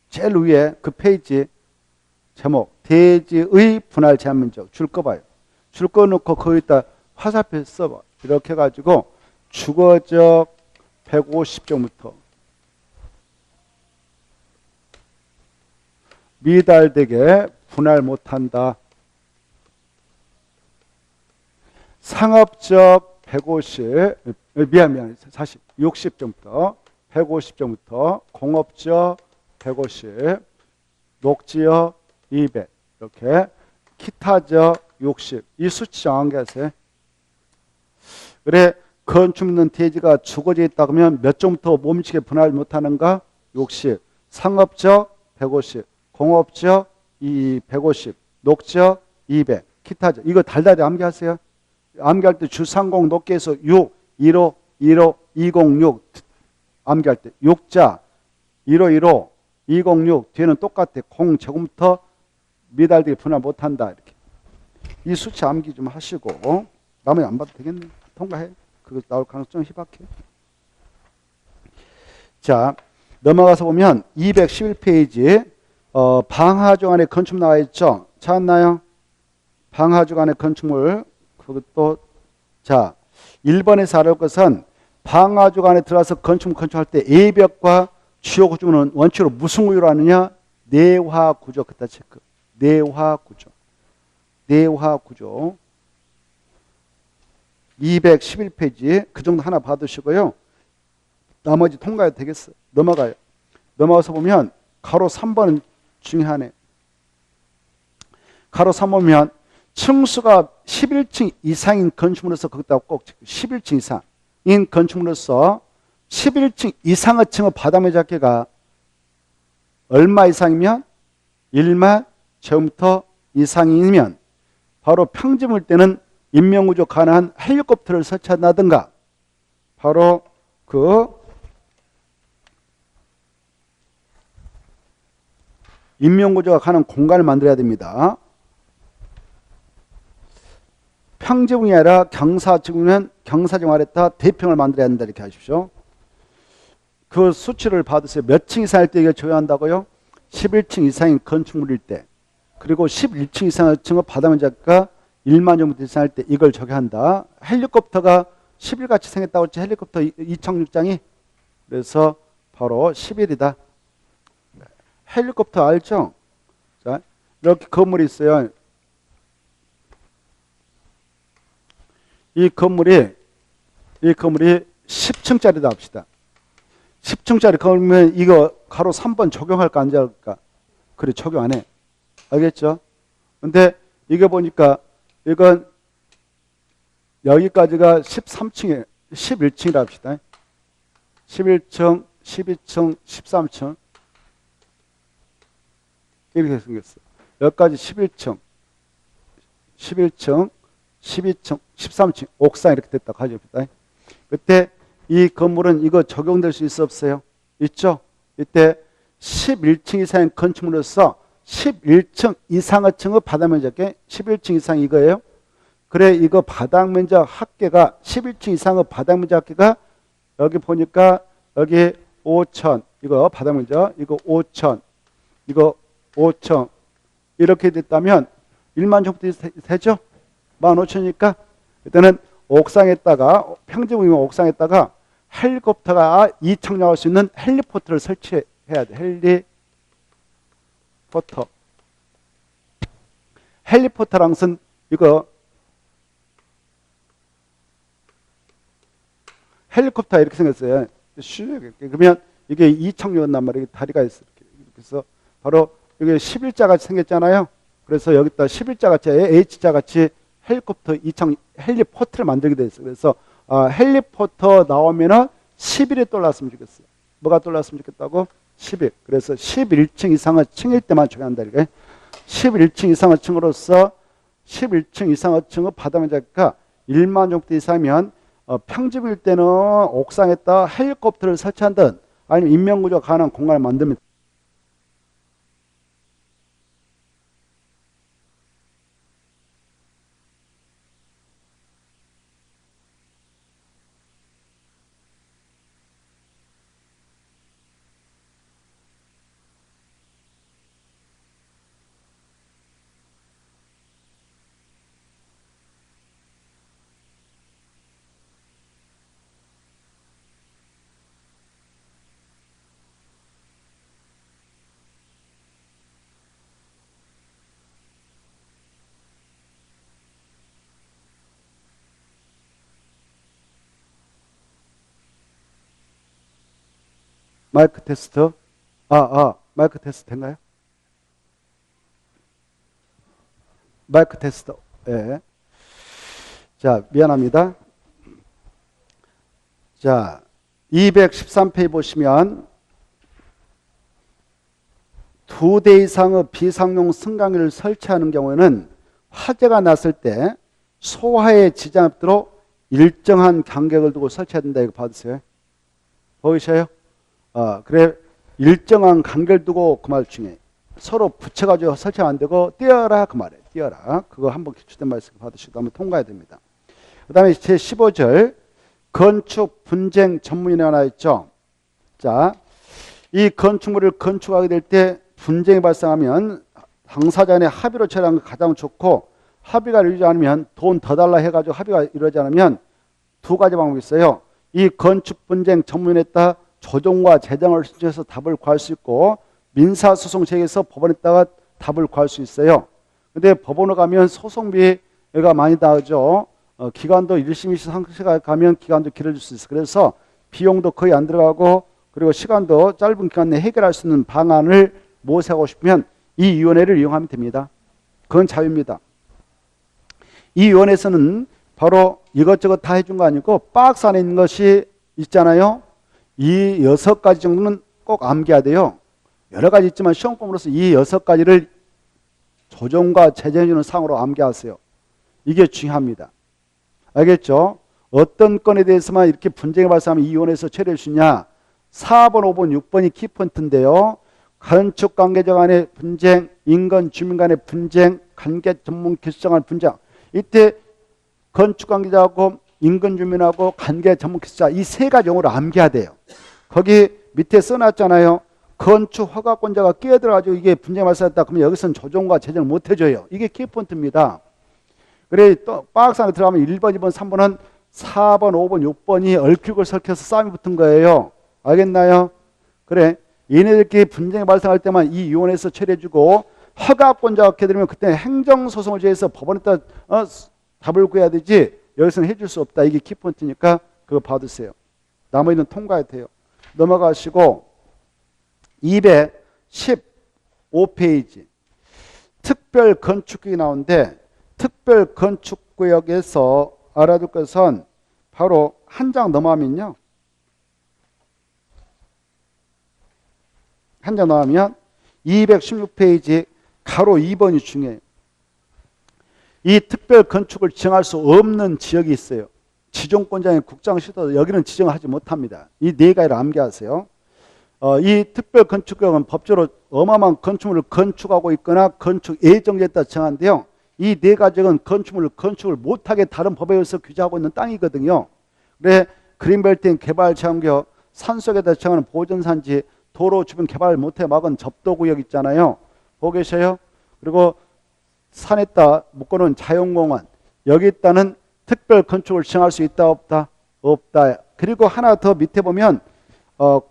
[SPEAKER 1] 제일 위에 그 페이지 제목 대지의 분할 제한면적 줄 거 봐요. 줄 거 놓고 거기다 화살표 써봐. 이렇게 해가지고 주거적 150제곱미터 미달되게 분할 못한다. 상업적 150 미안 40 60제곱미터 150제곱미터 공업적 150, 녹지역 200 이렇게 기타적 60 이 수치 정한 게 하세요. 그래 건축 있는 대지가 주거지에 있다 그러면 몇 종부터 몸치게 분할 못하는가? 60 상업적 150 공업적 150 녹지역 200 기타적 이거 달달이 암기하세요. 암기할 때 주상공 높게해서 6 15 15 206 암기할 때 6자 1515 206 뒤에는 똑같아. 공제곱부터 미달되게 분할 못한다. 이렇게 이 수치 암기 좀 하시고 나머지 안 봐도 되겠네. 통과해. 그거 나올 가능성 희박해. 자 넘어가서 보면 211페이지 방하중 안에 건축 나와 있죠. 찾았나요? 방하중 안에 건축물 그것도 자 1번에서 알아볼 것은 방하중 안에 들어가서 건축할 때 A벽과 주요 구조는 원칙으로 무슨 구조로 하느냐? 내화 구조. 그다 체크. 내화 구조. 211페이지 그 정도 하나 받으시고요. 나머지 통과해도 되겠어요. 넘어가요. 넘어가서 보면 가로 3번은 중요하네. 가로 3 보면 층수가 11층 이상인 건축물로서 거기다 꼭 11층 이상인 건축물로서 11층 이상의 층의 바닥면 잡기가 얼마 이상이면 1만 제곱미터 이상이면 바로 평지물 때는 인명구조 가능한 헬리콥터를 설치한다든가 바로 그 인명구조가 가능한 공간을 만들어야 됩니다. 평지물이 아니라 경사지구면 경사지구 아래다 대평을 만들어야 한다 이렇게 하십시오. 그 수치를 받으세요. 몇 층 이상일 때 이걸 조회한다고요? 11층 이상인 건축물일 때 그리고 11층 이상의 층의 바닥면 잡기가 1만 제곱미터 이상일 때 이걸 적용한다. 헬리콥터가 10일같이 생겼다고 했지 헬리콥터 이착륙장이 그래서 바로 10일이다. 헬리콥터 알죠? 자, 이렇게 건물이 있어요. 이 건물이 10층짜리다 합시다. 10층짜리 건물이면 이거 가로 3번 적용할까 안 적용할까? 그래 적용 안 해. 알겠죠? 근데 이게 보니까 이건 여기까지가 13층에 11층이라 합시다. 11층, 12층, 13층 이렇게 생겼어. 여기까지 11층, 11층, 12층, 13층 옥상 이렇게 됐다 가져옵니다. 그때 이 건물은 이거 적용될 수 있어 없어요? 있죠? 이때 11층 이상의 건축물로서 11층 이상의 층의 바닥면적이 11층 이상 이거예요. 그래 이거 바닥면적 합계가 11층 이상의 바닥면적 합계가 여기 보니까 여기 5천 이거 바닥면적 이거 5천 이거 5천 이렇게 됐다면 1만 정도 되죠? 15,000이니까 이때는 옥상에다가 평지물이면 옥상에다가 헬리콥터가 이착륙할 수 있는 헬리포터를 설치해야 돼. 헬리포터란 것은 이거 헬리콥터 이렇게 생겼어요. 그러면 이게 이착륙한단 말이에요. 다리가 있어. 이렇게 해서 바로 이게 11자 같이 생겼잖아요. 그래서 여기다 11자 같이 H자 같이 헬리콥터 이착 헬리포터를 만들게 돼 있어요. 그래서 헬리포터 나오면은 10일에 떠올랐으면 좋겠어요. 뭐가 떠올랐으면 좋겠다고? 10일. 그래서 11층 이상의 층일 때만 적용한다. 이게 11층 이상의 층으로서 11층 이상의 층의 바닥면 잡기가 1만 정도 이상이면 평지일 때는 옥상에다 헬리콥터를 설치한든 아니면 인명구조 가능한 공간을 만들면 마이크 테스트. 마이크 테스트 된가요? 마이크 테스트. 예. 자, 미안합니다. 자, 213페이지 보시면 2대 이상의 비상용 승강기를 설치하는 경우에는 화재가 났을 때 소화에 지장 없도록 일정한 간격을 두고 설치해야 된다. 이거 받으세요. 보이셔요? 그래 일정한 간격을 두고 그 말 중에 서로 붙여가지고 설치하면 안 되고 띄어라 그 말이에요. 띄어라. 그거 한번 기출된 말씀 받으시고 한번 통과해야 됩니다. 그 다음에 제 15절 건축 분쟁 전문이 하나 있죠. 자, 이 건축물을 건축하게 될 때 분쟁이 발생하면 당사자 간의 합의로 처리하는 게 가장 좋고 합의가 이루어지지 않으면 돈 더 달라 해가지고 합의가 이루어지지 않으면 두 가지 방법이 있어요. 이 건축 분쟁 전문에 따라 조정과 재정을 신청해서 답을 구할 수 있고 민사소송 제기해서 법원에다가 답을 구할 수 있어요. 근데 법원으로 가면 소송비가 많이 나오죠. 기간도 1심, 2심, 3심까지 가면 기간도 길어질 수 있어요. 그래서 비용도 거의 안 들어가고 그리고 시간도 짧은 기간 내에 해결할 수 있는 방안을 모색하고 싶으면 이 위원회를 이용하면 됩니다. 그건 자유입니다. 이 위원회에서는 바로 이것저것 다 해준 거 아니고 박스 안에 있는 것이 있잖아요. 이 6가지 정도는 꼭 암기해야 돼요. 여러 가지 있지만 시험권으로서 이 6가지를 조정과 재정해주는 상으로 암기하세요. 이게 중요합니다. 알겠죠? 어떤 건에 대해서만 이렇게 분쟁이 발생하면 이 위원회에서 처리해 주냐. 4번, 5번, 6번이 키포인트인데요. 건축 관계자 간의 분쟁, 인건 주민 간의 분쟁, 관계 전문 기술 간의 분쟁. 이때 건축 관계자하고 인근 주민하고 관계 전문 기술자 이 3가지 용어를 암기해야 돼요. 거기 밑에 써놨잖아요. 건축 허가권자가 끼어들어가지고 이게 분쟁이 발생했다. 그러면 여기서는 조정과 재정을 못 해줘요. 이게 키포인트입니다. 그래 또 박스 안에 들어가면 1번, 2번, 3번은 4번, 5번, 6번이 얽히고 설켜서 싸움이 붙은 거예요. 알겠나요? 그래 얘네들끼리 분쟁이 발생할 때만 이 위원회에서 처리해주고 허가권자가 끼어들면 그때 행정소송을 제해서 법원에다 답을 구해야 되지 여기서는 해줄 수 없다. 이게 키포인트니까 그거 받으세요. 나머지는 통과해야 돼요. 넘어가시고 215페이지 특별 건축구역이 나오는데 특별 건축구역에서 알아둘 것은 바로 한 장 넘어가면요. 한 장 넘어가면 216페이지 가로 2번이 중요해요. 이 특별 건축을 지정할 수 없는 지역이 있어요. 지정권자인 국장시도 여기는 지정하지 못합니다. 이 4가지를 암기하세요. 이 특별 건축구역은 법적으로 어마어마한 건축물을 건축하고 있거나 건축 예정지에 따라 정하는데요. 이 4가지는 건축을 못하게 다른 법에 의해서 규제하고 있는 땅이거든요. 그래 그린벨트인 개발 제한구역, 산속에다 정하는 보전산지, 도로 주변 개발 못해 막은 접도구역 있잖아요. 보고 계셔요? 그리고 산에다 묶어놓은 자연공원, 여기 있다는 특별 건축을 지정할 수 있다 없다? 없다. 그리고 하나 더 밑에 보면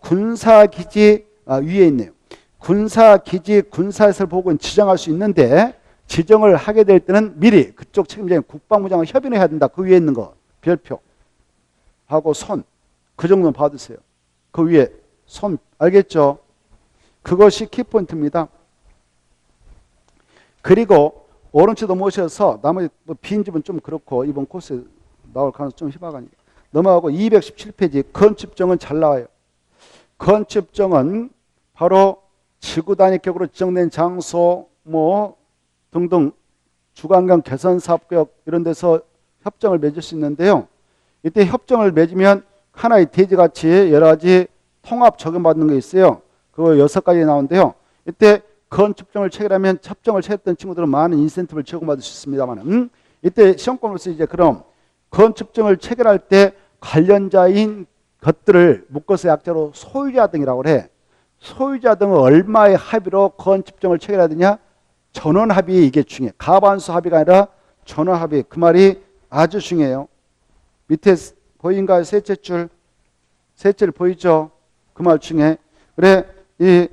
[SPEAKER 1] 군사기지 위에 있네요. 군사기지 군사시설 보고는 지정할 수 있는데 지정을 하게 될 때는 미리 그쪽 책임자인 국방부장과 협의를 해야 된다. 그 위에 있는 거 별표 하고 손 그 정도는 받으세요. 그 위에 손 알겠죠? 그것이 키포인트입니다. 그리고 오른쪽도 모셔서 나머지 빈집은 좀 그렇고 이번 코스에 나올 가능성 좀 희박하니까 넘어가고 217페이지 건축정은 잘 나와요. 건축정은 바로 지구 단위격으로 지정된 장소 등등 주관경 개선사업구역 이런 데서 협정을 맺을 수 있는데요. 이때 협정을 맺으면 하나의 대지같이 여러 가지 통합 적용받는 게 있어요. 그거 6가지 나오는데요. 이때 건축정을 체결하면 협정을 체결했던 친구들은 많은 인센티브를 제공받을 수 있습니다만 이때 시험권으로서 이제 그럼 건축정을 체결할 때 관련자인 것들을 묶어서 약자로 소유자 등이라고 그래. 소유자 등은 얼마의 합의로 건축정을 체결해야 되냐? 전원 합의 이게 중요해. 가반수 합의가 아니라 전원 합의. 그 말이 아주 중요해요. 밑에 보인가요? 셋째 줄 보이죠? 그 말 중에 그래 이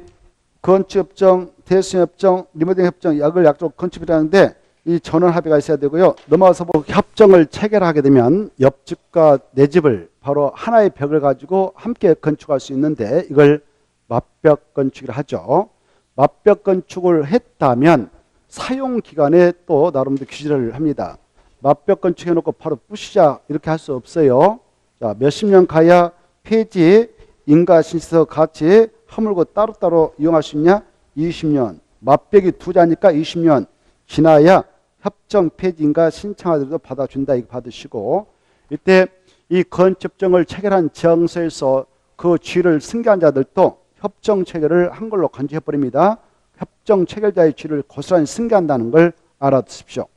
[SPEAKER 1] 건축협정, 대수협정, 리모델링 협정 약을 약적으로 건축이라는데 이 전원 합의가 있어야 되고요. 넘어가서 협정을 체결하게 되면 옆집과 내 집을 바로 하나의 벽을 가지고 함께 건축할 수 있는데 이걸 맞벽 건축이라 하죠. 맞벽 건축을 했다면 사용 기간에 또 나름대로 규제를 합니다. 맞벽 건축 해놓고 바로 부시자 이렇게 할 수 없어요. 자, 몇십 년 가야 폐지, 인가 신시서 같이 허물고 따로따로 이용할 수 있냐? 20년. 맞벽이 2자니까 20년 지나야 협정 폐지인가 신청하더라도 받아준다. 이거 받으시고 이때 이 건축정을 체결한 정서에서 그 쥐를 승계한 자들도 협정 체결을 한 걸로 간주해버립니다. 협정 체결자의 쥐를 고스란히 승계한다는 걸 알아두십시오.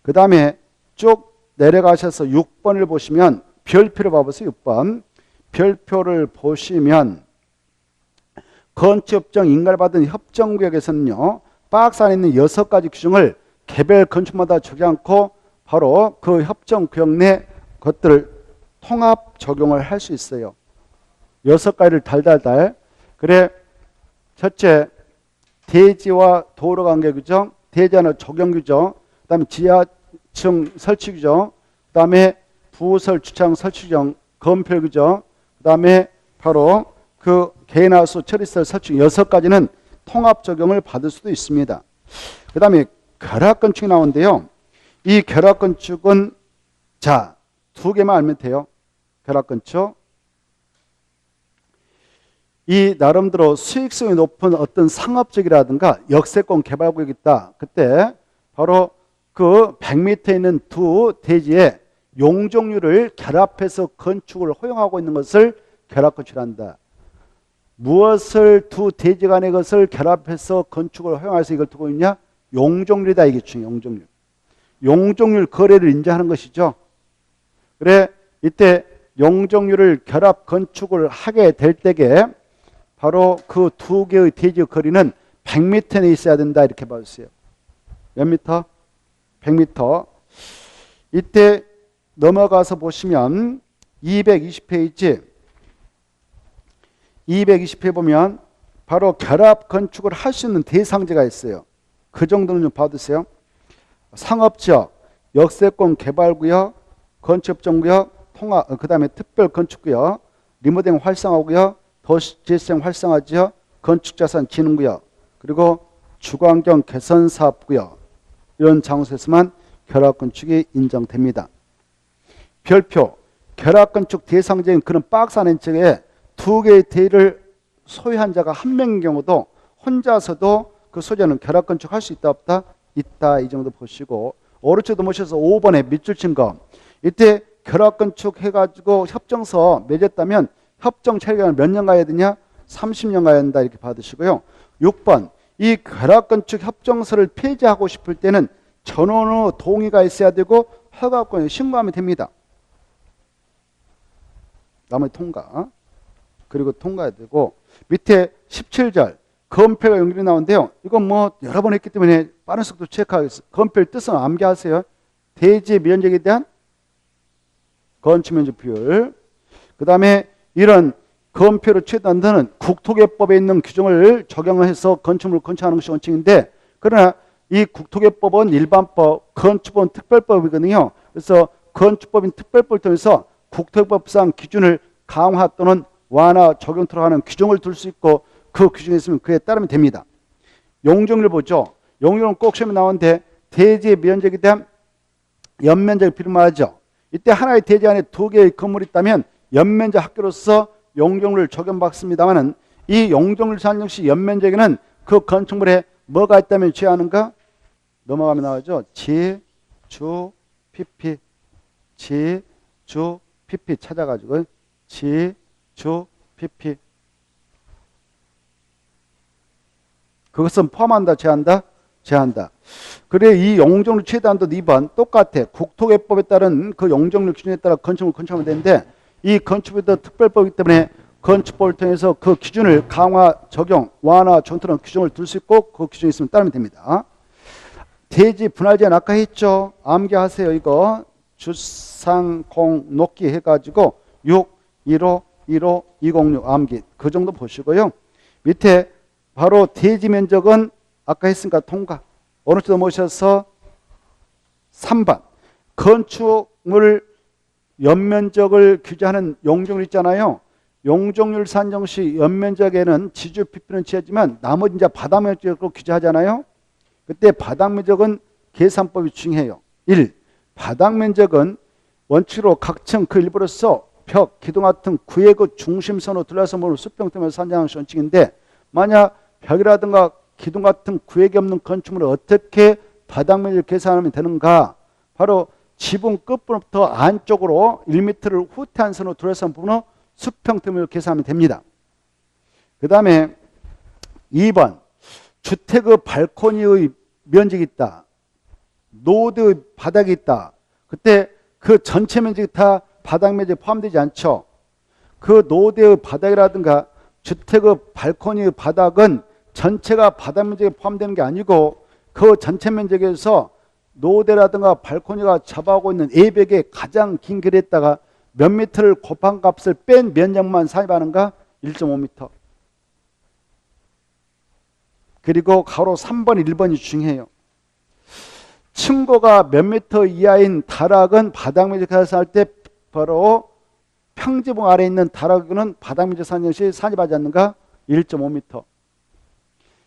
[SPEAKER 1] 그 다음에 쭉 내려가셔서 6번을 보시면 별표를 봐보세요. 6번. 별표를 보시면 건축협정 인가를 받은 협정구역에서는요. 박스 안에 있는 6가지 규정을 개별 건축마다 적지 않고 바로 그 협정구역 내 것들을 통합 적용을 할 수 있어요. 6가지를 달달달. 그래 첫째 대지와 도로 관계 규정, 대지하는 적용 규정, 그 다음에 지하층 설치 규정, 그 다음에 부설 주차장 설치 규정, 건폐 규정, 그 다음에 바로 그 개인하우스 처리시설 설치 6가지는 통합 적용을 받을 수도 있습니다. 그 다음에 결합 건축이 나오는데요. 이 결합건축은 자, 두 개만 알면 돼요. 결합건축. 이 나름대로 수익성이 높은 어떤 상업적이라든가 역세권 개발구역이 있다. 그때 바로 그 100m에 있는 두 대지의 용적률을 결합해서 건축을 허용하고 있는 것을 결합건축이란다. 무엇을 두 대지 간의 것을 결합해서 건축을 허용해서 이걸 두고 있냐? 용적률이다. 이게 중요해요. 용적률. 용적률 거래를 인정하는 것이죠. 그래 이때 용적률을 결합 건축을 하게 될 때에 바로 그 두 개의 대지의 거리는 100m 내에 있어야 된다. 이렇게 봐주세요. 몇 미터? 100m. 이때 넘어가서 보시면 220페이지 220페이지 보면 바로 결합 건축을 할 수 있는 대상지가 있어요. 그 정도는 좀 봐두세요. 상업지역, 역세권 개발구역, 건축업종구역, 통합, 그 다음에 특별건축구역, 리모델링 활성화구역, 도시재생 활성화지역, 건축자산 진흥구역, 그리고 주거환경 개선사업구역 이런 장소에서만 결합건축이 인정됩니다. 별표, 결합건축 대상적인 그런 박스 안에 쪽에 두 개의 대지를 소유한 자가 한 명인 경우도 혼자서도 그 소재는 결합건축 할 수 있다 없다? 있다. 이 정도 보시고 오른쪽도 모셔서 5번에 밑줄 친 거. 이때 결합건축 해가지고 협정서 맺었다면 협정 체결기간 몇 년 가야 되냐? 30년 가야 된다. 이렇게 받으시고요. 6번 이 결합건축 협정서를 폐지하고 싶을 때는 전원의 동의가 있어야 되고 허가권을 신고하면 됩니다. 나머지 통과. 그리고 통과해야 되고 밑에 17절 건폐가 연결이 나오는데요. 이건 뭐 여러 번 했기 때문에 빠른 속도 체크하겠습니다. 건폐의 뜻은 암기하세요. 대지 면적에 대한 건축면적 비율. 그 다음에 이런 건폐로 최대한다는 국토개법에 있는 규정을 적용해서 건축물을 건축하는 것이 원칙인데 그러나 이 국토개법은 일반법, 건축법은 특별법이거든요. 그래서 건축법인 특별법을 통해서 국토개법상 기준을 강화 또는 완화, 적용토록 하는 규정을 둘 수 있고 그 규정이 있으면 그에 따르면 됩니다. 용적률 보죠. 용적률은 꼭 시험에 나오는데 대지의 면적에 대한 연면적을 비례하죠. 이때 하나의 대지 안에 두 개의 건물이 있다면 연면적 학교로서 용적률을 적용받습니다만은 이 용적률 산정 시 연면적에는 그 건축물에 뭐가 있다면 취하는가? 넘어가면 나오죠. 지, 주, PP. 지, 주, PP 찾아가지고 지, 주, PP. 그것은 포함한다, 제한다? 제한다. 그래 이 용적률 최대한도 2번 똑같아. 국토개법에 따른 그 용적률 기준에 따라 건축물을 건축하면 되는데 이 건축법도 특별법이기 때문에 건축법을 통해서 그 기준을 강화, 적용, 완화, 전투는 규정을 둘 수 있고 그 규정이 있으면 따르면 됩니다. 대지 분할 제한 아까 했죠. 암기하세요. 이거 주상공 녹기 해가지고 6, 15, 15, 206 암기 그 정도 보시고요. 밑에 바로 대지 면적은 아까 했으니까 통과. 오른쪽으로 모셔서 3번 건축물 연면적을 규제하는 용적률 있잖아요. 용적률 산정 시 연면적에는 지주 PP는 취하지만 나머지 이제 바닥 면적으로 규제하잖아요. 그때 바닥 면적은 계산법이 중요해요. 1. 바닥 면적은 원칙으로 각층 그 일부로서 벽, 기둥 같은 구의 그 중심선으로 둘러싸는 수평점을 산정하는 것이 원칙인데 만약 벽이라든가 기둥 같은 구획이 없는 건축물을 어떻게 바닥 면적을 계산하면 되는가? 바로 지붕 끝부분부터 안쪽으로 1m를 후퇴한 선으로 둘러싼 부분을 수평점을 계산하면 됩니다. 그 다음에 2번 주택의 발코니의 면적이 있다. 노드의 바닥이 있다. 그때 그 전체 면적이 다 바닥 면적에 포함되지 않죠. 그 노드의 바닥이라든가 주택의 발코니의 바닥은 전체가 바닥 면적에 포함되는 게 아니고 그 전체 면적에서 노대라든가 발코니가 잡아오고 있는 A벽의 가장 긴 거리에다가 몇 미터를 곱한 값을 뺀 면적만 삽입하는가? 1.5m. 그리고 가로 3번, 1번이 중요해요. 층고가 몇 미터 이하인 다락은 바닥 면적 계산할 때 바로 평지봉 아래에 있는 다락은 바닥 면적 산정 시 산입하지 않는가? 1.5m.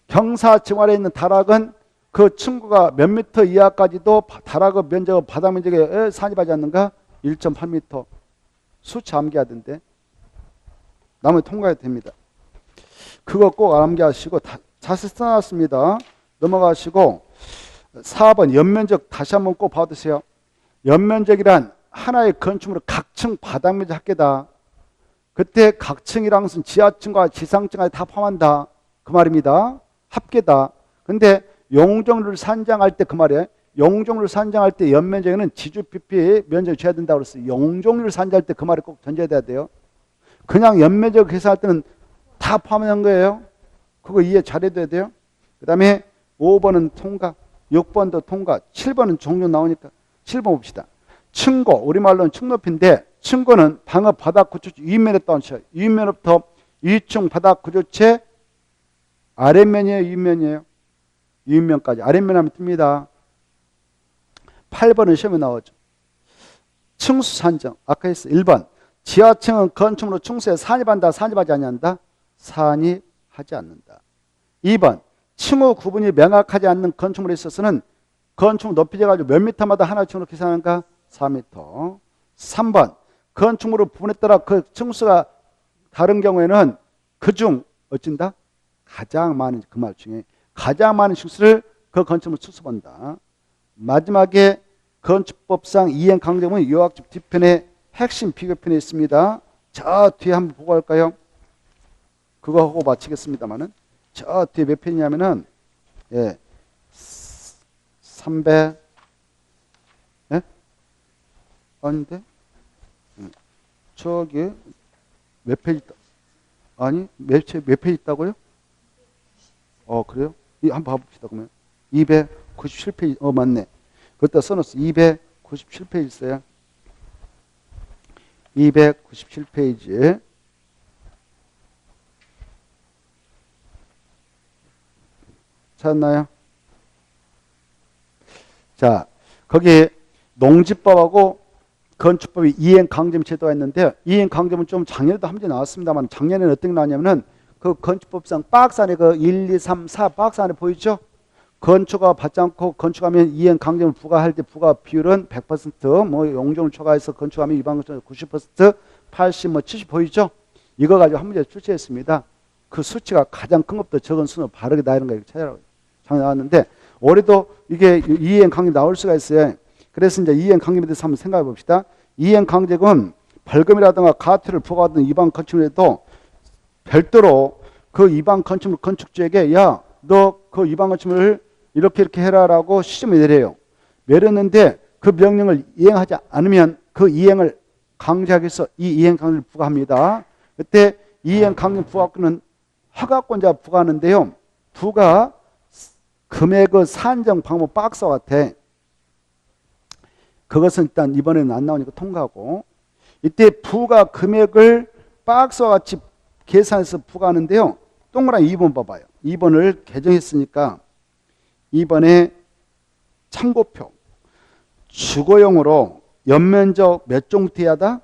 [SPEAKER 1] 경사층 아래에 있는 다락은 그 친구가 몇 미터 이하까지도 다락의 면적, 바닥 면적에 산입하지 않는가? 1.8m. 수치 암기하던데. 나머지 통과해도 됩니다. 그거 꼭 암기하시고 자세히 써놨습니다. 넘어가시고 4번 연면적 다시 한번 꼭 봐두세요. 연면적이란 하나의 건축물의 각층 바닥 면적 합계다. 그때 각층이란 것은 지하층과 지상층까지 다 포함한다. 그 말입니다. 합계다. 근데 용적률을 산정할 때 그 말이에요. 용적률을 산정할 때 연면적에는 지주 PP 면적을 줘야 된다고 그랬어요. 용적률을 산정할 때 그 말이 꼭 전제돼야 돼요. 그냥 연면적 계산할 때는 다 포함한 거예요. 그거 이해 잘해둬야 돼요. 그 다음에 5번은 통과, 6번도 통과, 7번은 종료 나오니까 7번 봅시다. 층고, 우리말로는 층높이인데 층고는 방어 바닥 구조체 위면에 떠나죠. 위면부터 위층 바닥 구조체 아랫면이에요, 윗면이에요? 윗면까지. 아랫면 하면 뜹니다. 8번은 시험에 나오죠. 층수 산정. 아까 했어. 1번. 지하층은 건축물로 층수에 산입한다, 산입하지 않는다? 산입하지 않는다. 2번. 층후 구분이 명확하지 않는 건축물에 있어서는 건축물 높이 재가지고 몇 미터마다 하나 층으로 계산하는가? 4m. 3번. 건축물의 부분에 따라 그 층수가 다른 경우에는 그중 어쩐다? 가장 많은, 그 말 중에 가장 많은 층수를 그 건축물을 수습한다. 마지막에 건축법상 이행 강제문은 요약집 뒤편에 핵심 비교편에 있습니다. 저 뒤에 한번 보고 할까요? 그거 하고 마치겠습니다만은 저 뒤에 몇 편이냐면은 300 아닌데 저기 몇 페이지 있다. 아니 몇 페이지 있다고요? 그래요? 한번 봐봅시다. 그러면 297페이지 맞네. 그때 써놨어. 297페이지 있어요. 297페이지 찾았나요? 자, 거기 농지법하고 건축법이 이행강제문 제도가 있는데 이행강제문 좀 작년에도 한 번 나왔습니다만 작년에는 어떤 게 나왔냐면은 그 건축법상 박스 안에 그 1, 2, 3, 4 박스 안에 보이죠? 건축가 받지 않고 건축하면 이행강제문 부과할 때 부과 비율은 100%, 뭐 용적을 초과해서 건축하면 위반 건축 90%, 80, 뭐 70 보이죠? 이거 가지고 한 문제 출제했습니다. 그 수치가 가장 큰 것부터 적은 수는 바르게 나이는 거 찾아라고 작년 나왔는데 올해도 이게 이행강제 나올 수가 있어요. 그래서 이제 이행강제에 대해서 한번 생각해 봅시다. 이행강제는 벌금이라든가 가투를 부과하던 위반 건축물에도 별도로 그 위반 건축물 건축주에게 야, 너 그 위반 건축물을 이렇게 해라라고 시점을 내려요. 내렸는데 그 명령을 이행하지 않으면 그 이행을 강제하기 위해서 이 이행 강제를 부과합니다. 그때 이행 강제 부과권은 허가권자 부과하는데요. 부과 금액의 산정 방법 박스와 같아. 그것은 일단 이번에는 안 나오니까 통과하고 이때 부과 금액을 박스와 같이 계산해서 부과하는데요. 동그라미 2번 봐봐요. 2번을 개정했으니까 2번에 참고표 주거용으로 연면적 몇 종부터 이하다?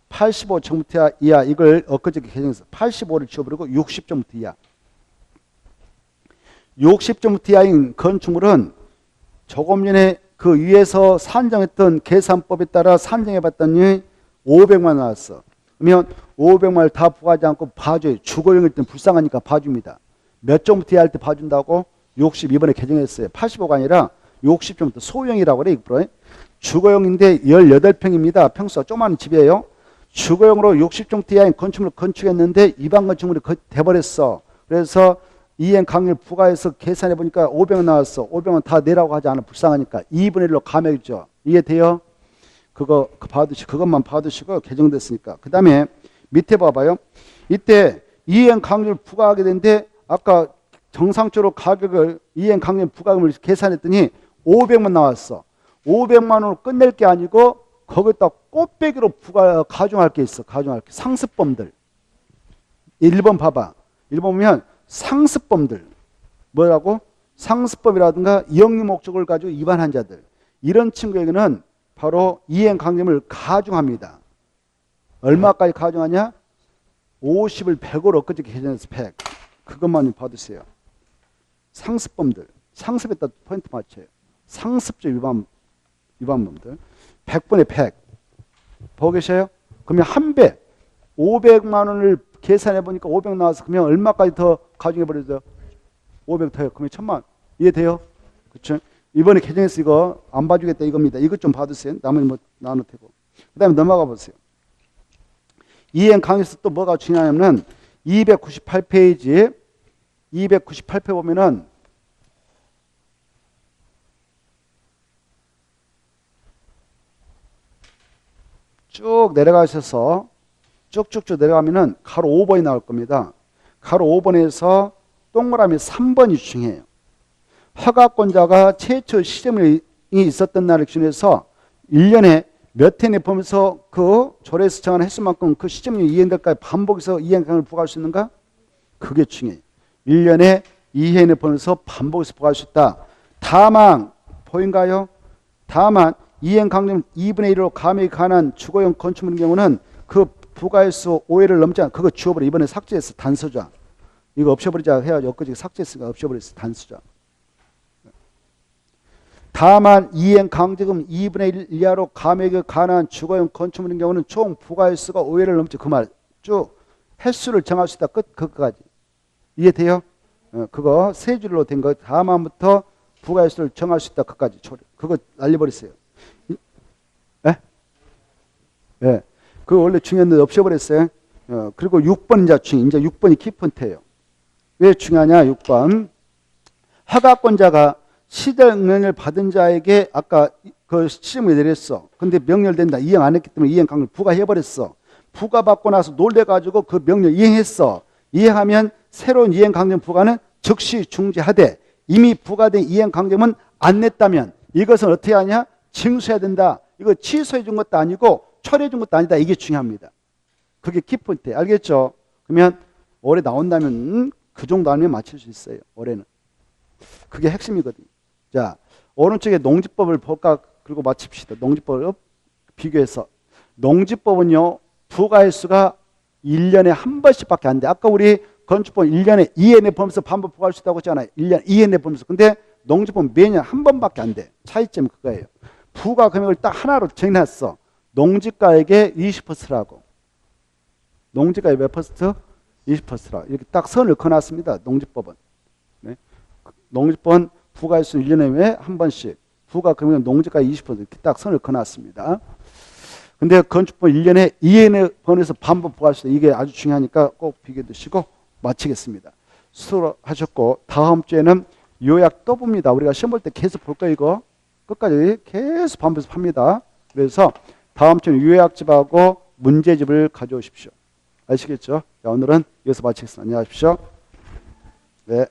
[SPEAKER 1] 85종부터 이하. 이걸 엊그저께 개정해서 85를 지워버리고 60종부터 이하. 60종부터 이하인 건축물은 조금 전에 그 위에서 산정했던 계산법에 따라 산정해봤더니 500만 나왔어. 그러면 500만을 다 부과하지 않고 봐줘요. 주거용일 때는 불쌍하니까 봐줍니다. 몇 종부터 이하 할 때 봐준다고? 62번에 개정했어요. 85가 아니라 60종부터 소형이라고 그래. 주거용인데 18평입니다. 평수가 조그마한 집이에요. 주거용으로 60종부터 이하인 건축물을 건축했는데 위반 건축물이 돼버렸어. 그래서 이행 강의를 부과해서 계산해 보니까 500원 나왔어. 500원 다 내라고 하지 않아. 불쌍하니까 2분의 1로 감액이죠. 이해돼요? 그것만 봐두시고 개정됐으니까. 그 다음에 밑에 봐봐요. 이때 이행 강의를 부과하게 되는데 아까 정상적으로 가격을 이행 강의 부과금을 계산했더니 500만 나왔어. 500만 원으로 끝낼 게 아니고 거기다 꽃배기로 가중할 게 있어. 가중할 게. 상습범들. 1번 봐봐. 1번 보면 상습범들. 뭐라고? 상습범이라든가 이영리 목적을 가지고 위반한 자들. 이런 친구에게는 바로 이행 강제를 가중합니다. 얼마까지 가중하냐? 50을 100으로 엊그저께 개정해서 100. 그것만 받으세요. 상습범들. 상습에다 포인트 맞춰요. 상습적 위반범들. 100분의 100. 보고 계셔요? 그러면 한 배, 500만 원을 계산해 보니까 500 나와서 그러면 얼마까지 더 가중해 버려요? 500 더요. 그러면 1000만. 이해돼요? 그렇죠? 이번에 개정해서 이거 안 봐주겠다 이겁니다. 이것 좀 봐두세요. 나머지 뭐 나눠 테고. 그 다음에 넘어가 보세요. 이행 강의에서 또 뭐가 중요하냐면 298페이지 298페이지 보면은 쭉 내려가셔서 쭉쭉쭉 내려가면은 가로 5번이 나올 겁니다. 가로 5번에서 동그라미 3번이 중요해요. 허가권자가 최초 시점이 있었던 날을 기준해서 1년에 몇 회 내포하면서 그 조례에서 정한 횟수 만큼 그 시점이 이행될까지 반복해서 이행강을 부과할 수 있는가? 그게 중요해요. 1년에 2회 내포하면서 반복해서 부과할 수 있다. 다만 보인가요? 다만 이행강령 2분의 1로 감액에 관한 주거용 건축물인 경우는 그 부가횟수 5회를 넘지 않아. 그거 지워버려. 이번에 삭제했어. 단서자. 이거 없애버리자 해야지. 엊그제 삭제했으니까 없애버렸어. 단서자. 다만 이행 강제금 2분의 1 이하로 감액에 관한 주거용 건축물인 경우는 총 부가횟수가 5회를 넘지. 그 말 쭉 횟수를 정할 수 있다. 끝까지. 이해돼요? 그거 세 줄로 된 거. 다만부터 부가횟수를 정할 수 있다. 끝까지. 그거 날려버렸어요. 예? 예. 그거 원래 중요한데 없애버렸어요. 그리고 6번 이제 6번이 키포인트예요. 왜 중요하냐? 6번. 허가권자가 시정 명령을 받은 자에게 아까 그 시정을 내렸어. 근데 명령된다. 이행 안 했기 때문에 이행 강을 부과해버렸어. 부과받고 나서 놀래가지고 그 명령 이행했어. 이행하면 새로운 이행 강령 부과는 즉시 중지하되 이미 부과된 이행 강령은 안 냈다면 이것은 어떻게 하냐? 징수해야 된다. 이거 취소해 준 것도 아니고 철회해 준 것도 아니다. 이게 중요합니다. 그게 키포인트. 알겠죠? 그러면 올해 나온다면 그 정도 아니면 맞출 수 있어요. 올해는. 그게 핵심이거든요. 자, 오른쪽에 농지법을 볼까? 그리고 마칩시다. 농지법을 비교해서. 농지법은요, 부가횟수가 1년에 한 번씩밖에 안 돼. 아까 우리 건축법 1년에 2회 내포하면서 반복 부과할 수 있다고 했잖아요. 1년 2회 내포하면서. 근데 농지법은 매년 한 번밖에 안 돼. 차이점이 그거예요. 부가 금액을 딱 하나로 정해놨어. 농지가액의 20%라고. 농지가액 몇 퍼센트? 20%라. 이렇게 딱 선을 그어놨습니다. 농지법은. 네. 농지법은 부가횟수 1년에 왜 한 번씩. 부가 금액은 농지가 20% 이렇게 딱 선을 그어놨습니다. 근데 건축법 1년에 2회 번에서 반복 부과할 수 있다. 이게 아주 중요하니까 꼭 비교해 두시고 마치겠습니다. 수고하셨고 다음 주에는 요약 또 봅니다. 우리가 시험 볼 때 계속 볼 거예요. 이거 끝까지 계속 반복해서 팝니다. 그래서 다음 주는 요약집하고 문제집을 가져오십시오. 아시겠죠? 자, 오늘은 여기서 마치겠습니다. 안녕히 가십시오. 네.